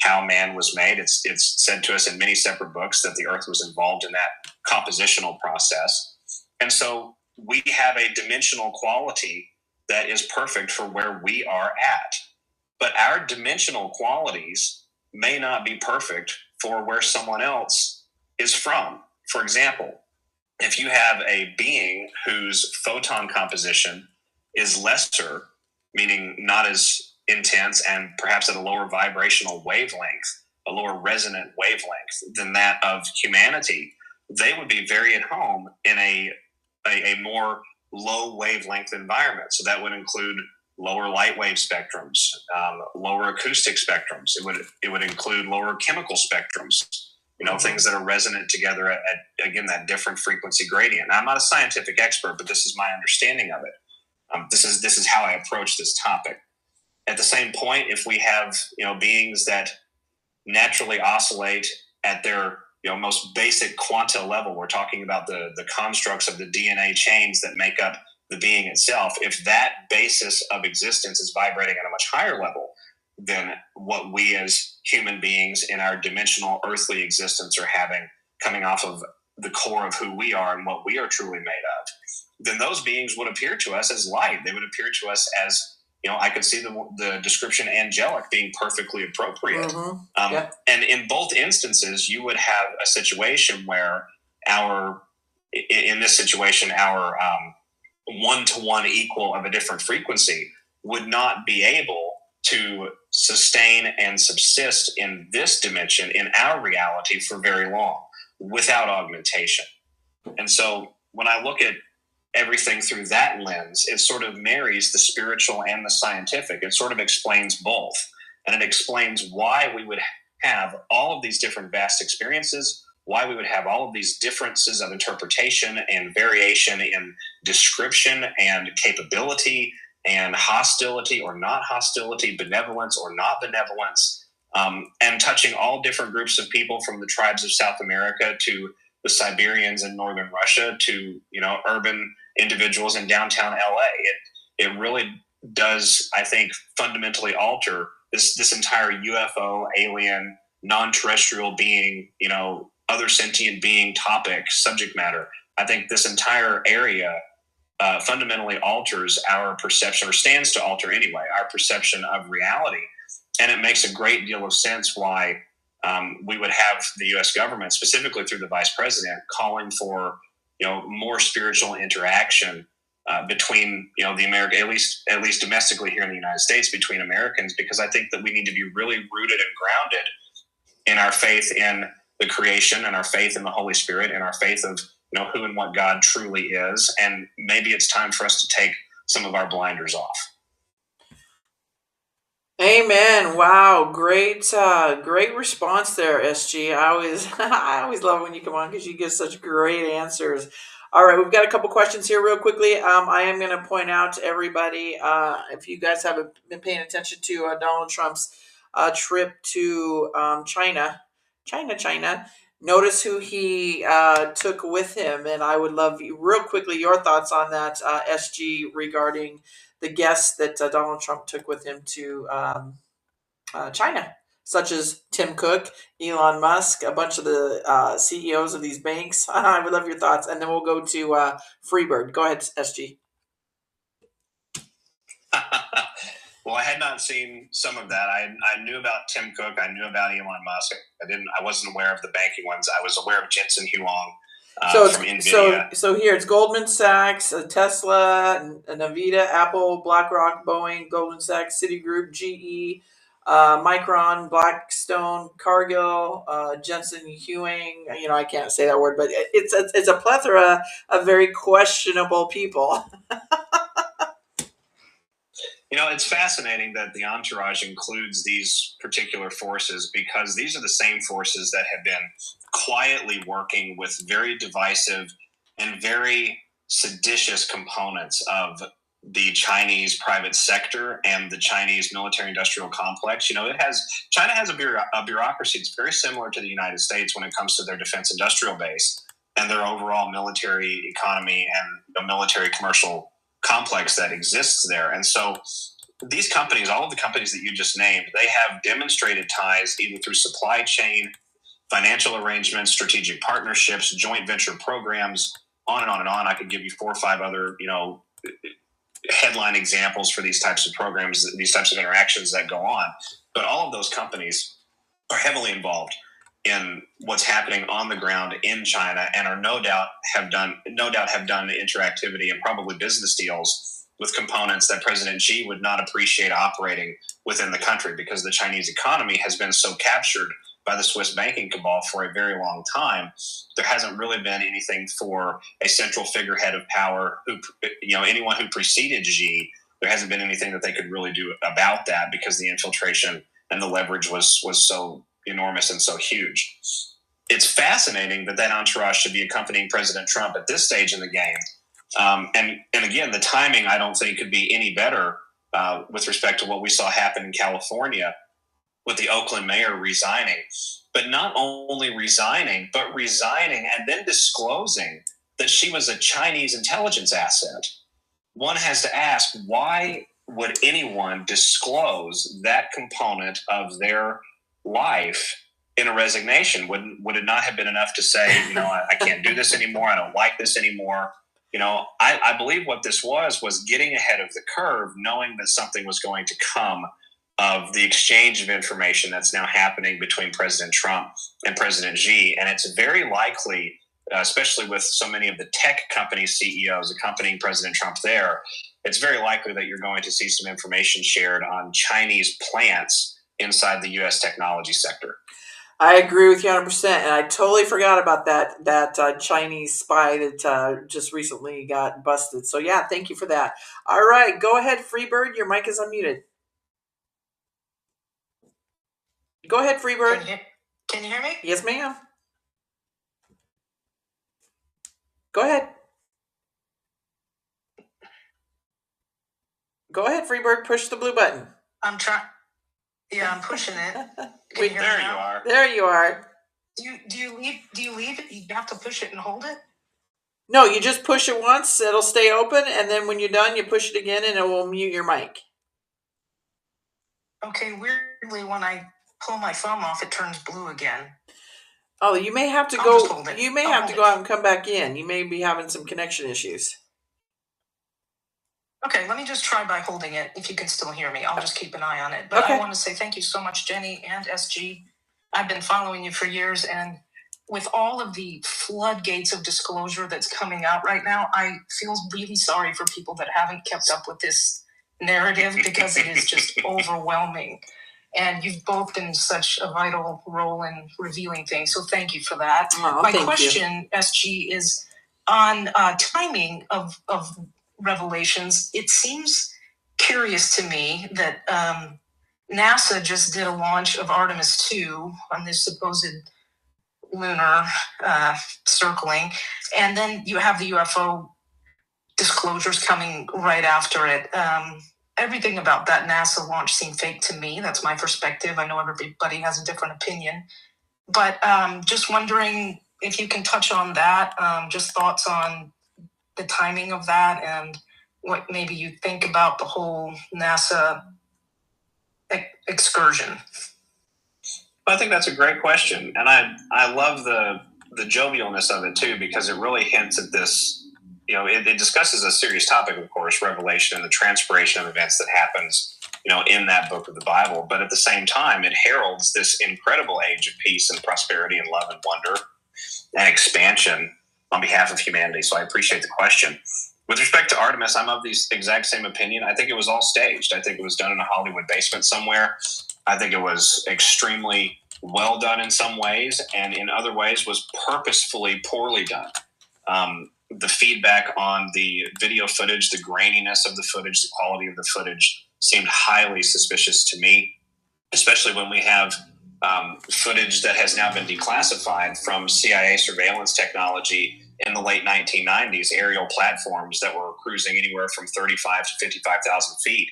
how man was made, it's said to us in many separate books that the earth was involved in that compositional process. And so we have a dimensional quality that is perfect for where we are at. But our dimensional qualities may not be perfect for where someone else is from. For example, if you have a being whose photon composition is lesser, meaning not as intense and perhaps at a lower vibrational wavelength, a lower resonant wavelength than that of humanity, they would be very at home in a more low wavelength environment. So that would include lower light wave spectrums, lower acoustic spectrums. It would include lower chemical spectrums. Things that are resonant together at again, that different frequency gradient. Now, I'm not a scientific expert, but this is my understanding of it. This is how I approach this topic. At the same point, if we have beings that naturally oscillate at their most basic quanta level, we're talking about the constructs of the DNA chains that make up the being itself. If that basis of existence is vibrating at a much higher level than what we as human beings in our dimensional earthly existence are having, coming off of the core of who we are and what we are truly made of, then those beings would appear to us as light. They would appear to us as, I could see the description angelic being perfectly appropriate. Yep. And in both instances, you would have a situation where in this situation, our one-to-one equal of a different frequency would not be able to sustain and subsist in this dimension, in our reality, for very long without augmentation. And so when I look at everything through that lens, it sort of marries the spiritual and the scientific. It sort of explains both. And it explains why we would have all of these different vast experiences, why we would have all of these differences of interpretation and variation in description and capability and hostility or not hostility, benevolence or not benevolence, and touching all different groups of people, from the tribes of South America to the Siberians in northern Russia to urban individuals in downtown LA. It really does, I think, fundamentally alter this entire UFO, alien, non-terrestrial being, other sentient being topic, subject matter. I think this entire area fundamentally alters our perception, or stands to alter anyway, our perception of reality. And it makes a great deal of sense why we would have the U.S. government, specifically through the vice president, calling for more spiritual interaction between the America, at least domestically here in the United States, between Americans, because I think that we need to be really rooted and grounded in our faith in the creation, and our faith in the Holy Spirit, and our faith of who and what God truly is. And maybe it's time for us to take some of our blinders off. Amen. Wow, great response there, SG. I always love when you come on because you give such great answers. All right, we've got a couple questions here real quickly. I am going to point out to everybody, if you guys haven't been paying attention to Donald Trump's trip to China. Notice who he took with him, and I would love real quickly your thoughts on that, SG, regarding the guests that Donald Trump took with him to China, such as Tim Cook, Elon Musk, a bunch of the CEOs of these banks. I would love your thoughts, and then we'll go to Freebird. Go ahead, SG. Well, I had not seen some of that. I knew about Tim Cook. I knew about Elon Musk. I wasn't aware of the banking ones. I was aware of Jensen Huang from NVIDIA. So here it's Goldman Sachs, Tesla, Nvidia, Apple, BlackRock, Boeing, Goldman Sachs, Citigroup, GE, Micron, Blackstone, Cargill, Jensen Huang. I can't say that word, but it's a plethora of very questionable people. It's fascinating that the entourage includes these particular forces, because these are the same forces that have been quietly working with very divisive and very seditious components of the Chinese private sector and the Chinese military-industrial complex. China has a bureaucracy that's very similar to the United States when it comes to their defense industrial base and their overall military economy and the military commercial complex that exists there. And so these companies, all of the companies that you just named, they have demonstrated ties either through supply chain, financial arrangements, strategic partnerships, joint venture programs, on and on and on. I could give you 4 or 5 other, headline examples for these types of programs, these types of interactions that go on. But all of those companies are heavily involved in what's happening on the ground in China, and are no doubt have done interactivity and probably business deals with components that President Xi would not appreciate operating within the country, because the Chinese economy has been so captured by the Swiss banking cabal for a very long time. There hasn't really been anything for a central figurehead of power who, anyone who preceded Xi. There hasn't been anything that they could really do about that, because the infiltration and the leverage was so enormous and so huge. It's fascinating that entourage should be accompanying President Trump at this stage in the game. And again, the timing, I don't think, could be any better with respect to what we saw happen in California with the Oakland mayor resigning. But not only resigning, but resigning and then disclosing that she was a Chinese intelligence asset. One has to ask, why would anyone disclose that component of their life in a resignation? Would it not have been enough to say, I can't do this anymore, I don't like this anymore? I believe what this was getting ahead of the curve, knowing that something was going to come of the exchange of information that's now happening between President Trump and President Xi. And it's very likely, especially with so many of the tech company CEOs accompanying President Trump there, it's very likely that you're going to see some information shared on Chinese plants inside the U.S. technology sector. I agree with you 100%, and I totally forgot about that Chinese spy that just recently got busted. So yeah, thank you for that. All right, go ahead, Freebird. Your mic is unmuted. Go ahead, Freebird. Can you hear me? Yes, ma'am. Go ahead. Go ahead, Freebird. Push the blue button. I'm trying. Yeah, I'm pushing it. Wait, there you are. There you are. Do you leave it? You have to push it and hold it? No, you just push it once, it'll stay open, and then when you're done, you push it again and it will mute your mic. Okay, weirdly, when I pull my thumb off, it turns blue again. Oh, you may have to go. You may have to go out and come back in. You may be having some connection issues. Okay, let me just try by holding it. If you can still hear me, I'll just keep an eye on it. But okay. I want to say thank you so much, Jenny and SG. I've been following you for years, and with all of the floodgates of disclosure that's coming out right now, I feel really sorry for people that haven't kept up with this narrative, because it is just overwhelming. And you've both been such a vital role in revealing things, so thank you for that. My question, SG, is on timing of revelations. It seems curious to me that NASA just did a launch of Artemis 2 on this supposed lunar circling, and then you have the UFO disclosures coming right after it. Everything about that NASA launch seemed fake to me. That's my perspective. I know everybody has a different opinion, but just wondering if you can touch on that, just thoughts on the timing of that and what maybe you think about the whole NASA excursion. I think that's a great question, and I love the jovialness of it too, because it really hints at this. It discusses a serious topic, of course, revelation and the transpiration of events that happens, in that book of the Bible. But at the same time, it heralds this incredible age of peace and prosperity and love and wonder and expansion on behalf of humanity. So I appreciate the question. With respect to Artemis, I'm of the exact same opinion. I think it was all staged. I think it was done in a Hollywood basement somewhere. I think it was extremely well done in some ways, and in other ways was purposefully poorly done. The feedback on the video footage, the graininess of the footage, the quality of the footage seemed highly suspicious to me, especially when we have footage that has now been declassified from CIA surveillance technology in the late 1990s, aerial platforms that were cruising anywhere from 35 to 55,000 feet.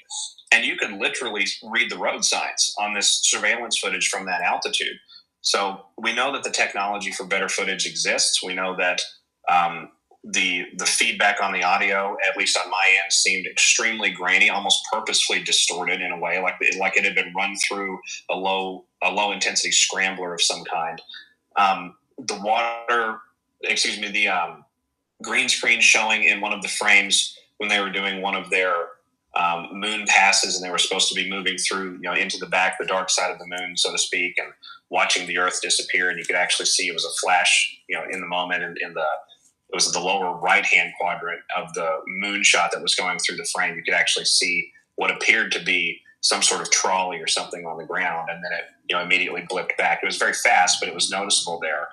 And you could literally read the road signs on this surveillance footage from that altitude. So we know that the technology for better footage exists. We know that the feedback on the audio, at least on my end, seemed extremely grainy, almost purposefully distorted in a way, like it had been run through a low intensity scrambler of some kind. The green screen showing in one of the frames when they were doing one of their moon passes, and they were supposed to be moving through, into the the dark side of the moon, so to speak, and watching the Earth disappear. And you could actually see it was a flash, in the moment, it was the lower right-hand quadrant of the moon shot that was going through the frame. You could actually see what appeared to be some sort of trolley or something on the ground, and then it immediately blipped back. It was very fast, but it was noticeable there.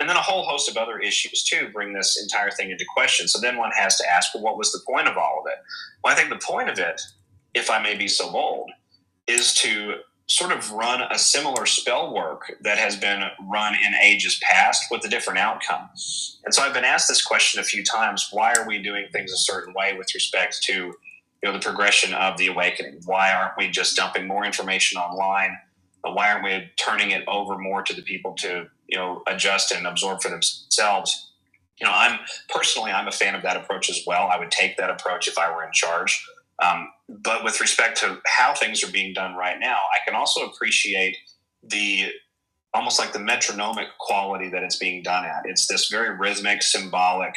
And then a whole host of other issues too bring this entire thing into question. So then one has to ask, well, what was the point of all of it? Well, I think the point of it, if I may be so bold, is to sort of run a similar spell work that has been run in ages past with a different outcome. And so I've been asked this question a few times: why are we doing things a certain way with respect to the progression of the awakening? Why aren't we just dumping more information online? Why aren't we turning it over more to the people to adjust and absorb for themselves? I'm a fan of that approach as well. I would take that approach if I were in charge. But with respect to how things are being done right now, I can also appreciate the almost like the metronomic quality that it's being done at. It's this very rhythmic, symbolic,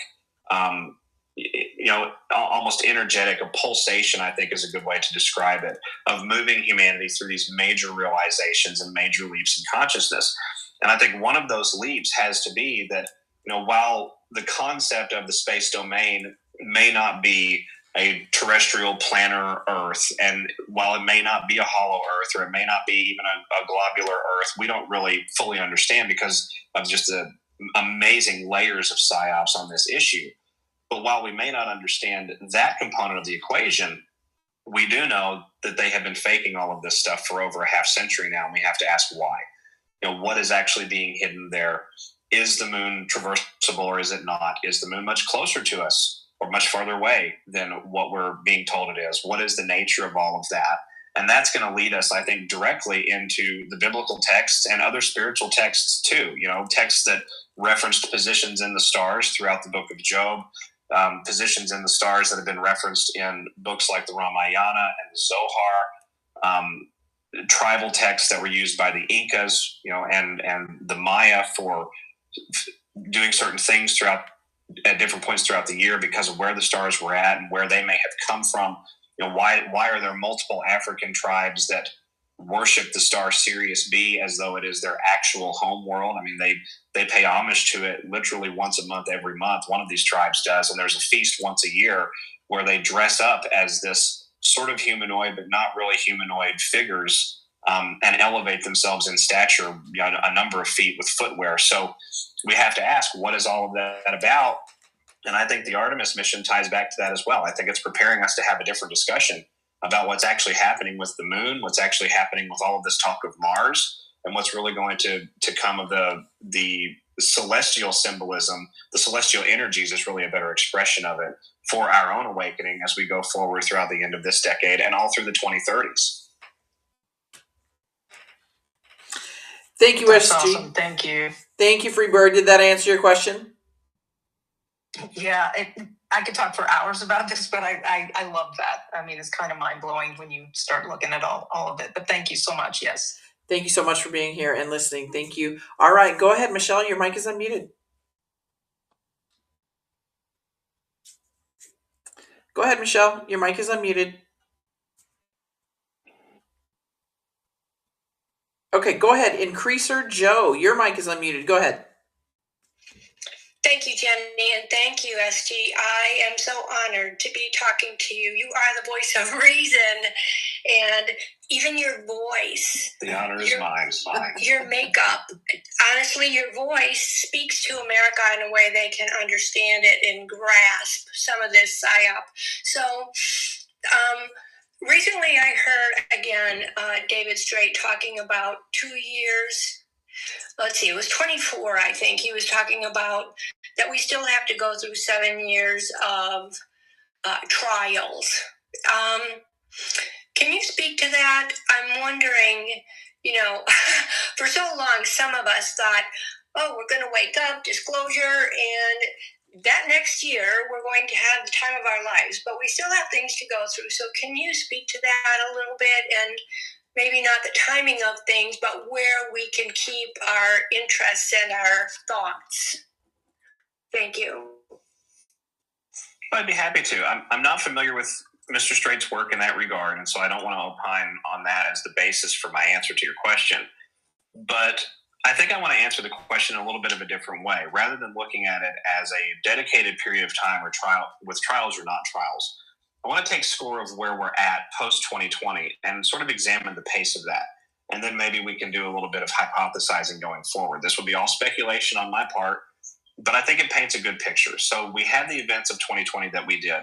almost energetic, a pulsation, I think is a good way to describe it, of moving humanity through these major realizations and major leaps in consciousness. And I think one of those leaps has to be that, while the concept of the space domain may not be a terrestrial planar Earth, and while it may not be a hollow Earth, or it may not be even a globular Earth, we don't really fully understand because of just the amazing layers of psyops on this issue. But while we may not understand that component of the equation, we do know that they have been faking all of this stuff for over a half century now, and we have to ask why. What is actually being hidden there? Is the moon traversable or is it not? Is the moon much closer to us or much farther away than what we're being told it is? What is the nature of all of that? And that's going to lead us, I think, directly into the biblical texts and other spiritual texts too. Texts that referenced positions in the stars throughout the book of Job, positions in the stars that have been referenced in books like the Ramayana and the Zohar, tribal texts that were used by the Incas, and the Maya for doing certain things at different points throughout the year because of where the stars were at and where they may have come from. Why are there multiple African tribes that worship the star Sirius B as though it is their actual home world? I mean, they pay homage to it literally once a month, every month. One of these tribes does, and there's a feast once a year where they dress up as this sort of humanoid, but not really humanoid figures, and elevate themselves in stature a number of feet with footwear. So we have to ask, what is all of that about? And I think the Artemis mission ties back to that as well. I think it's preparing us to have a different discussion about what's actually happening with the moon, what's actually happening with all of this talk of Mars, and what's really going to come of the celestial symbolism. The celestial energies is really a better expression of it for our own awakening as we go forward throughout the end of this decade and all through the 2030s. Thank you, That's SG. awesome. Thank you. Thank you, Freebird. Did that answer your question? Yeah, I could talk for hours about this, but I love that. I mean, it's kind of mind-blowing when you start looking at all of it. But thank you so much. Yes. Thank you so much for being here and listening. Thank you. All right, go ahead, Michelle. Your mic is unmuted. Go ahead, Michelle. Your mic is unmuted. Okay, go ahead. Increaser Joe, your mic is unmuted. Go ahead. Thank you, Jenny, and thank you, SG. I am so honored to be talking to you. You are the voice of reason, and even your voice. The honor is mine. Your makeup. Honestly, your voice speaks to America in a way they can understand it and grasp some of this psyop. So, recently I heard, again, David Straight talking about 2 years. Let's see, it was 24, I think. He was talking about that we still have to go through 7 years of trials. Can you speak to that? I'm wondering, for so long, some of us thought, oh, we're going to wake up, disclosure, and that next year we're going to have the time of our lives. But we still have things to go through. So can you speak to that a little bit, and maybe not the timing of things, but where we can keep our interests and our thoughts? Thank you. I'd be happy to. I'm not familiar with Mr. Straight's work in that regard, and so I don't want to opine on that as the basis for my answer to your question. But I think I want to answer the question a little bit of a different way. Rather than looking at it as a dedicated period of time or trials or not trials, I want to take score of where we're at post 2020 and sort of examine the pace of that. And then maybe we can do a little bit of hypothesizing going forward. This would be all speculation on my part, but I think it paints a good picture. So we had the events of 2020 that we did.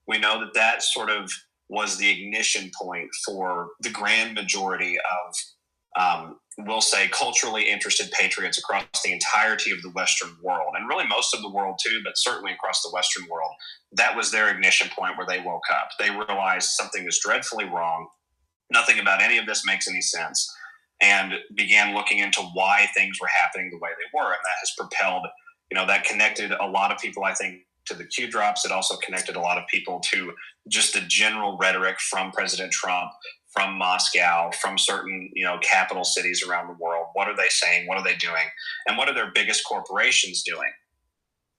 We know that that sort of was the ignition point for the grand majority of, we'll say, culturally interested patriots across the entirety of the Western world, and really most of the world too, but certainly across the Western world. That was their ignition point where they woke up. They realized something is dreadfully wrong. Nothing about any of this makes any sense, and began looking into why things were happening the way they were. And that has propelled, that connected a lot of people, I think, to the Q drops. It also connected a lot of people to just the general rhetoric from President Trump, from Moscow, from certain, capital cities around the world. What are they saying? What are they doing? And what are their biggest corporations doing?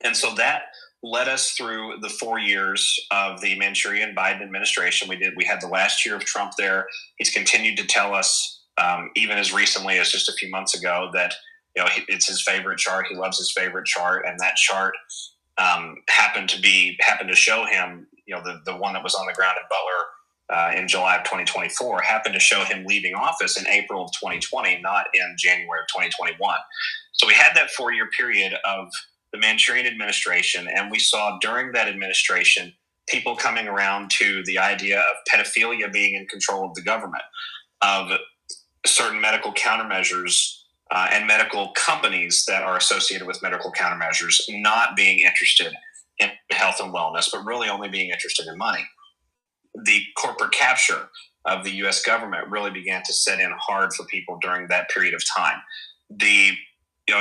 And so that led us through the 4 years of the Manchurian-Biden administration. We had the last year of Trump there. He's continued to tell us, even as recently as just a few months ago, that it's his favorite chart. He loves his favorite chart, and that chart happened to show him, the one that was on the ground in Butler in July of 2024, happened to show him leaving office in April of 2020, not in January of 2021. So we had that 4-year period of the Manchurian administration, and we saw during that administration people coming around to the idea of pedophilia being in control of the government, of certain medical countermeasures and medical companies that are associated with medical countermeasures not being interested in health and wellness, but really only being interested in money. The corporate capture of the U.S. government really began to set in hard for people during that period of time. The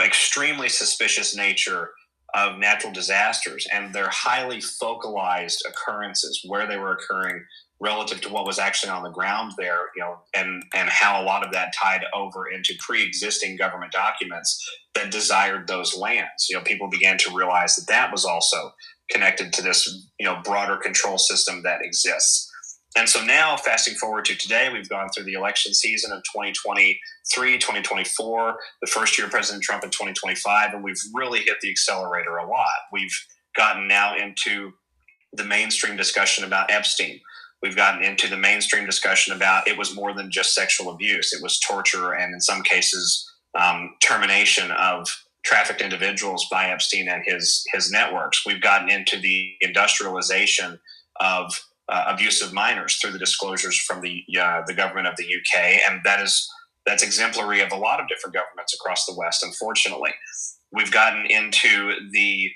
extremely suspicious nature of natural disasters and their highly focalized occurrences, where they were occurring relative to what was actually on the ground there, and how a lot of that tied over into pre-existing government documents that desired those lands. People began to realize that that was also connected to this, broader control system that exists. And so now, fasting forward to today, we've gone through the election season of 2023, 2024, the first year of President Trump in 2025, and we've really hit the accelerator a lot. We've gotten now into the mainstream discussion about Epstein. We've gotten into the mainstream discussion about it was more than just sexual abuse. It was torture and, in some cases, termination of trafficked individuals by Epstein and his networks. We've gotten into the industrialization of abuse of minors through the disclosures from the government of the UK, and that's exemplary of a lot of different governments across the West, unfortunately. We've gotten into the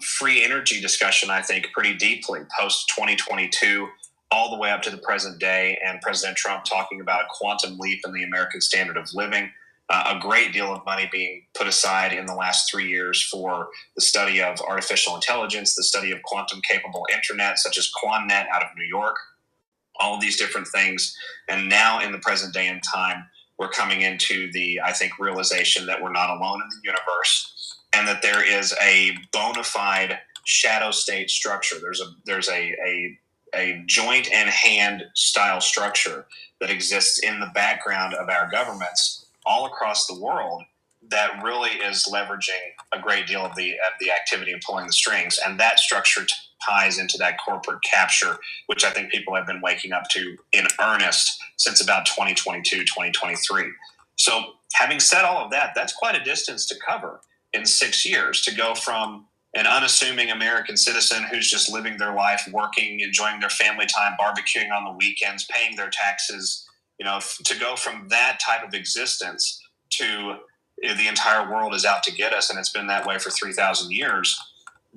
free energy discussion, I think, pretty deeply post-2022, all the way up to the present day, and President Trump talking about a quantum leap in the American standard of living, a great deal of money being put aside in the last 3 years for the study of artificial intelligence, the study of quantum-capable internet, such as QuanNet out of New York, all of these different things. And now in the present day and time, we're coming into the, I think, realization that we're not alone in the universe, and that there is a bona fide shadow state structure. There's a joint and hand style structure that exists in the background of our governments all across the world that really is leveraging a great deal of the activity and pulling the strings. And that structure ties into that corporate capture, which I think people have been waking up to in earnest since about 2022, 2023. So having said all of that, that's quite a distance to cover in 6 years, to go from an unassuming American citizen who's just living their life, working, enjoying their family time, barbecuing on the weekends, paying their taxes, to go from that type of existence to the entire world is out to get us, and it's been that way for 3,000 years.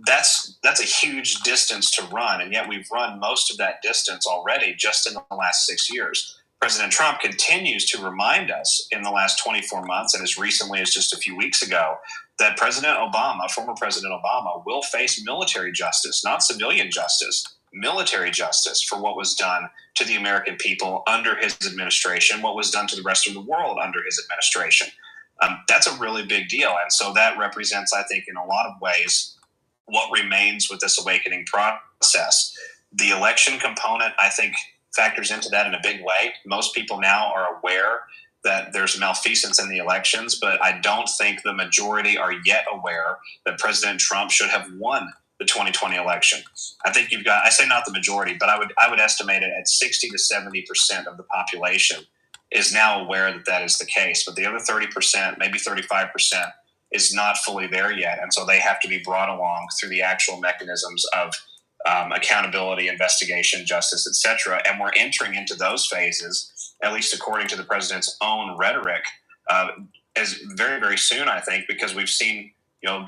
That's a huge distance to run, and yet we've run most of that distance already just in the last 6 years. President Trump continues to remind us in the last 24 months, and as recently as just a few weeks ago, that former President Obama, will face military justice, not civilian justice, military justice for what was done to the American people under his administration, what was done to the rest of the world under his administration. That's a really big deal. And so that represents, I think, in a lot of ways, what remains with this awakening process. The election component, I think, factors into that in a big way. Most people now are aware that there's malfeasance in the elections, but I don't think the majority are yet aware that President Trump should have won the 2020 election. I think you've got, I say not the majority, but I would estimate it at 60 to 70% of the population is now aware that that is the case. But the other 30%, maybe 35%, is not fully there yet. And so they have to be brought along through the actual mechanisms of accountability, investigation, justice, etc. And we're entering into those phases, at least according to the president's own rhetoric, as very, very soon, I think, because we've seen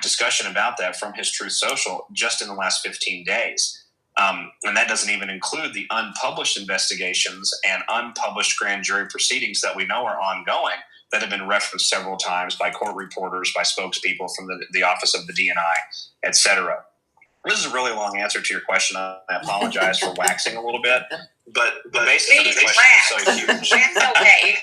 discussion about that from his Truth Social just in the last 15 days. And that doesn't even include the unpublished investigations and unpublished grand jury proceedings that we know are ongoing that have been referenced several times by court reporters, by spokespeople from the Office of the DNI, et cetera. This is a really long answer to your question. I apologize for waxing a little bit, but the basis of the question is so huge. That's okay.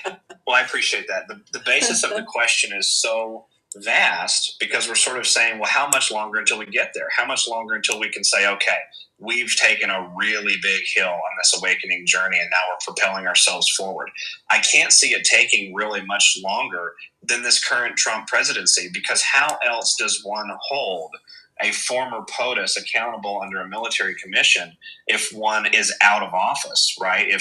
Well, I appreciate that. The basis of the question is so vast because we're sort of saying, well, how much longer until we get there? How much longer until we can say, okay, we've taken a really big hill on this awakening journey and now we're propelling ourselves forward. I can't see it taking really much longer than this current Trump presidency, because how else does one hold a former POTUS accountable under a military commission if one is out of office, right?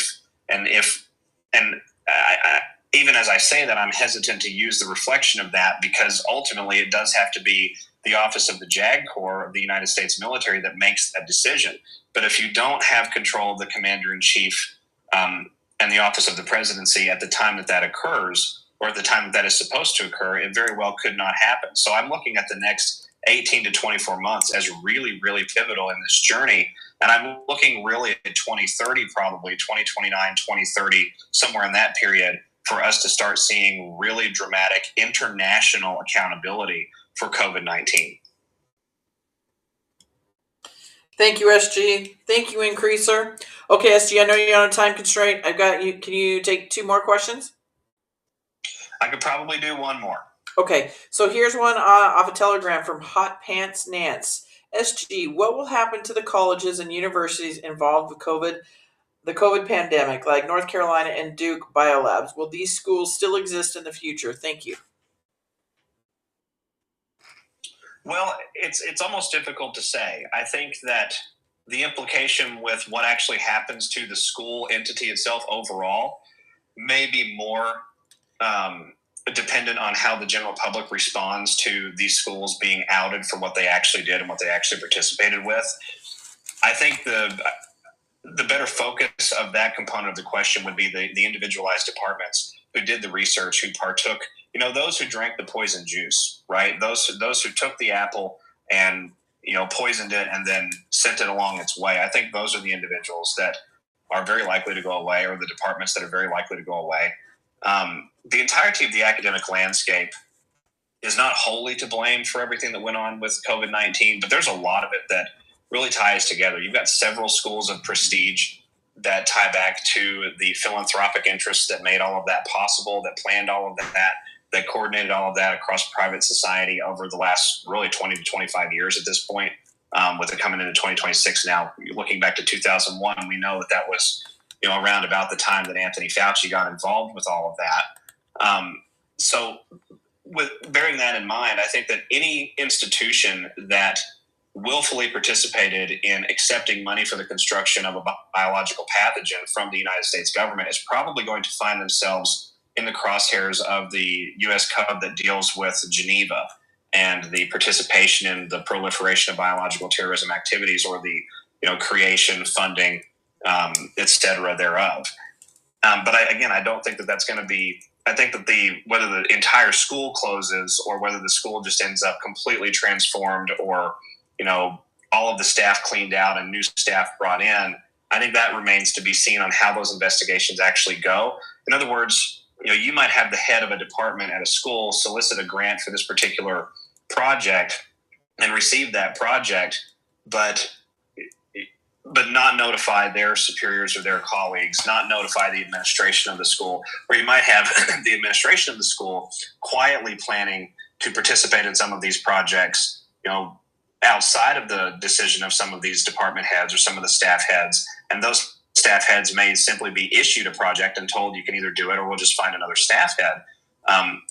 Even as I say that, I'm hesitant to use the reflection of that because ultimately it does have to be the office of the JAG Corps of the United States military that makes that decision. But if you don't have control of the commander-in-chief and the office of the presidency at the time that occurs, or at the time that is supposed to occur, it very well could not happen. So I'm looking at the next 18 to 24 months as really, really pivotal in this journey. And I'm looking really at 2030, probably 2029, 2030, somewhere in that period, for us to start seeing really dramatic international accountability for COVID-19. Thank you, SG. Thank you, Increaser. Okay, SG, I know you're on a time constraint. I've got you. Can you take 2 more questions? I could probably do one more. Okay, so here's one off a telegram from Hot Pants Nance. SG, what will happen to the colleges and universities involved with the COVID pandemic, like North Carolina and Duke Biolabs? Will these schools still exist in the future? Thank you. Well, it's almost difficult to say. I think that the implication with what actually happens to the school entity itself overall may be more dependent on how the general public responds to these schools being outed for what they actually did and what they actually participated with. I think the better focus of that component of the question would be the individualized departments who did the research, who partook, those who drank the poison juice, right? Those who took the apple and, poisoned it and then sent it along its way. I think those are the individuals that are very likely to go away, or the departments that are very likely to go away. The entirety of the academic landscape is not wholly to blame for everything that went on with COVID-19, but there's a lot of it that really ties together. You've got several schools of prestige that tie back to the philanthropic interests that made all of that possible, that planned all of that coordinated all of that across private society over the last really 20 to 25 years at this point, with it coming into 2026 now. Looking back to 2001, we know that was around about the time that Anthony Fauci got involved with all of that. So with bearing that in mind, I think that any institution that willfully participated in accepting money for the construction of a biological pathogen from the United States government is probably going to find themselves in the crosshairs of the U.S. Code that deals with Geneva and the participation in the proliferation of biological terrorism activities, or the creation, funding, et cetera, thereof. But I don't think that that's going to be. I think that whether the entire school closes or whether the school just ends up completely transformed, or all of the staff cleaned out and new staff brought in, I think that remains to be seen on how those investigations actually go. In other words, you might have the head of a department at a school solicit a grant for this particular project and receive that project, but not notify their superiors or their colleagues, not notify the administration of the school. Or you might have the administration of the school quietly planning to participate in some of these projects, outside of the decision of some of these department heads or some of the staff heads, and those staff heads may simply be issued a project and told you can either do it or we'll just find another staff head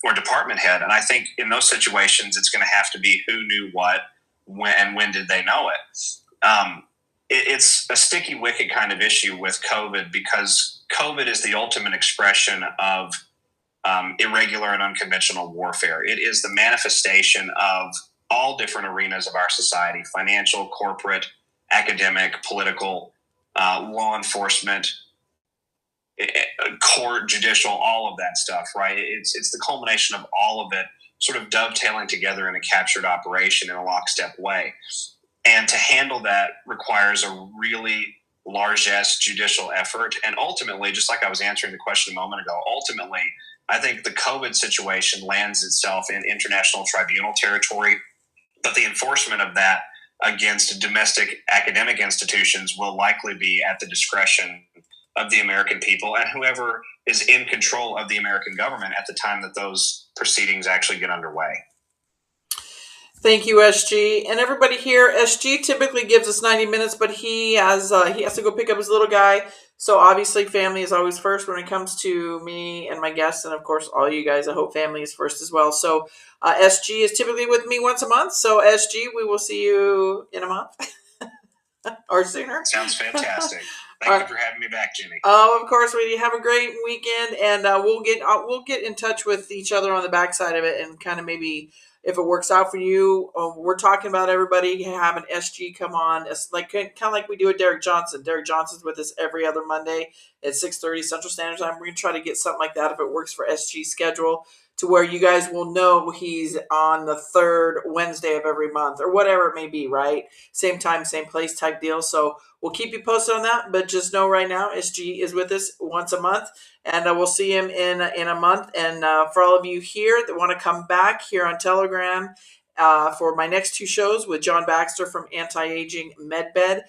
or department head. And I think in those situations, it's going to have to be who knew what, when did they know it. It's a sticky wicket kind of issue with COVID, because COVID is the ultimate expression of irregular and unconventional warfare. It is the manifestation of all different arenas of our society: financial, corporate, academic, political, law enforcement, court, judicial, all of that stuff, right? It's the culmination of all of it sort of dovetailing together in a captured operation in a lockstep way. And to handle that requires a really largesse judicial effort. And ultimately, just like I was answering the question a moment ago, ultimately, I think the COVID situation lands itself in international tribunal territory, but the enforcement of that against domestic academic institutions will likely be at the discretion of the American people and whoever is in control of the American government at the time that those proceedings actually get underway. Thank you, SG. And everybody here, SG typically gives us 90 minutes, but he has to go pick up his little guy. So obviously family is always first when it comes to me and my guests. And of course, all you guys, I hope family is first as well. So SG is typically with me once a month. So SG, we will see you in a month or sooner. Sounds fantastic. Thank you for having me back, Jenny. Oh, of course, Wendy. Have a great weekend, and we'll get in touch with each other on the backside of it, and kind of maybe if it works out for you. We're talking about everybody having SG come on. It's like kind of like we do with Derek Johnson. Derek Johnson's with us every other Monday at 6:30 Central Standard Time. We're gonna try to get something like that if it works for SG's schedule, to where you guys will know he's on the third Wednesday of every month or whatever it may be, right? Same time, same place type deal. So we'll keep you posted on that, but just know right now SG is with us once a month, and we'll see him in a month. And for all of you here that want to come back here on Telegram for my next two shows with John Baxter from Anti-Aging MedBed,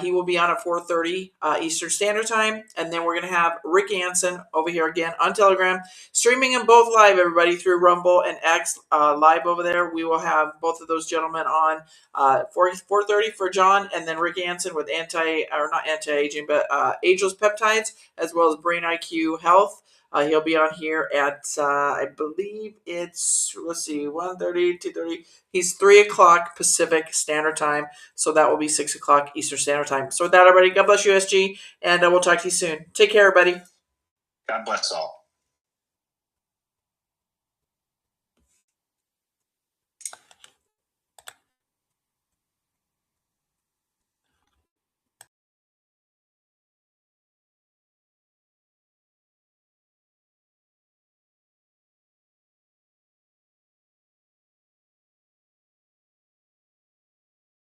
he will be on at 4:30 Eastern Standard Time, and then we're going to have Rick Anson over here again on Telegram, streaming them both live, everybody, through Rumble and X live over there. We will have both of those gentlemen on 4:30 for John, and then Rick Anson with not anti-aging, but ageless peptides, as well as Brain IQ Health. He'll be on here at, I believe it's, 1:30, 2:30. He's 3 o'clock Pacific Standard Time, so that will be 6 o'clock Eastern Standard Time. So with that, everybody, God bless you, SG, and we'll talk to you soon. Take care, everybody. God bless all.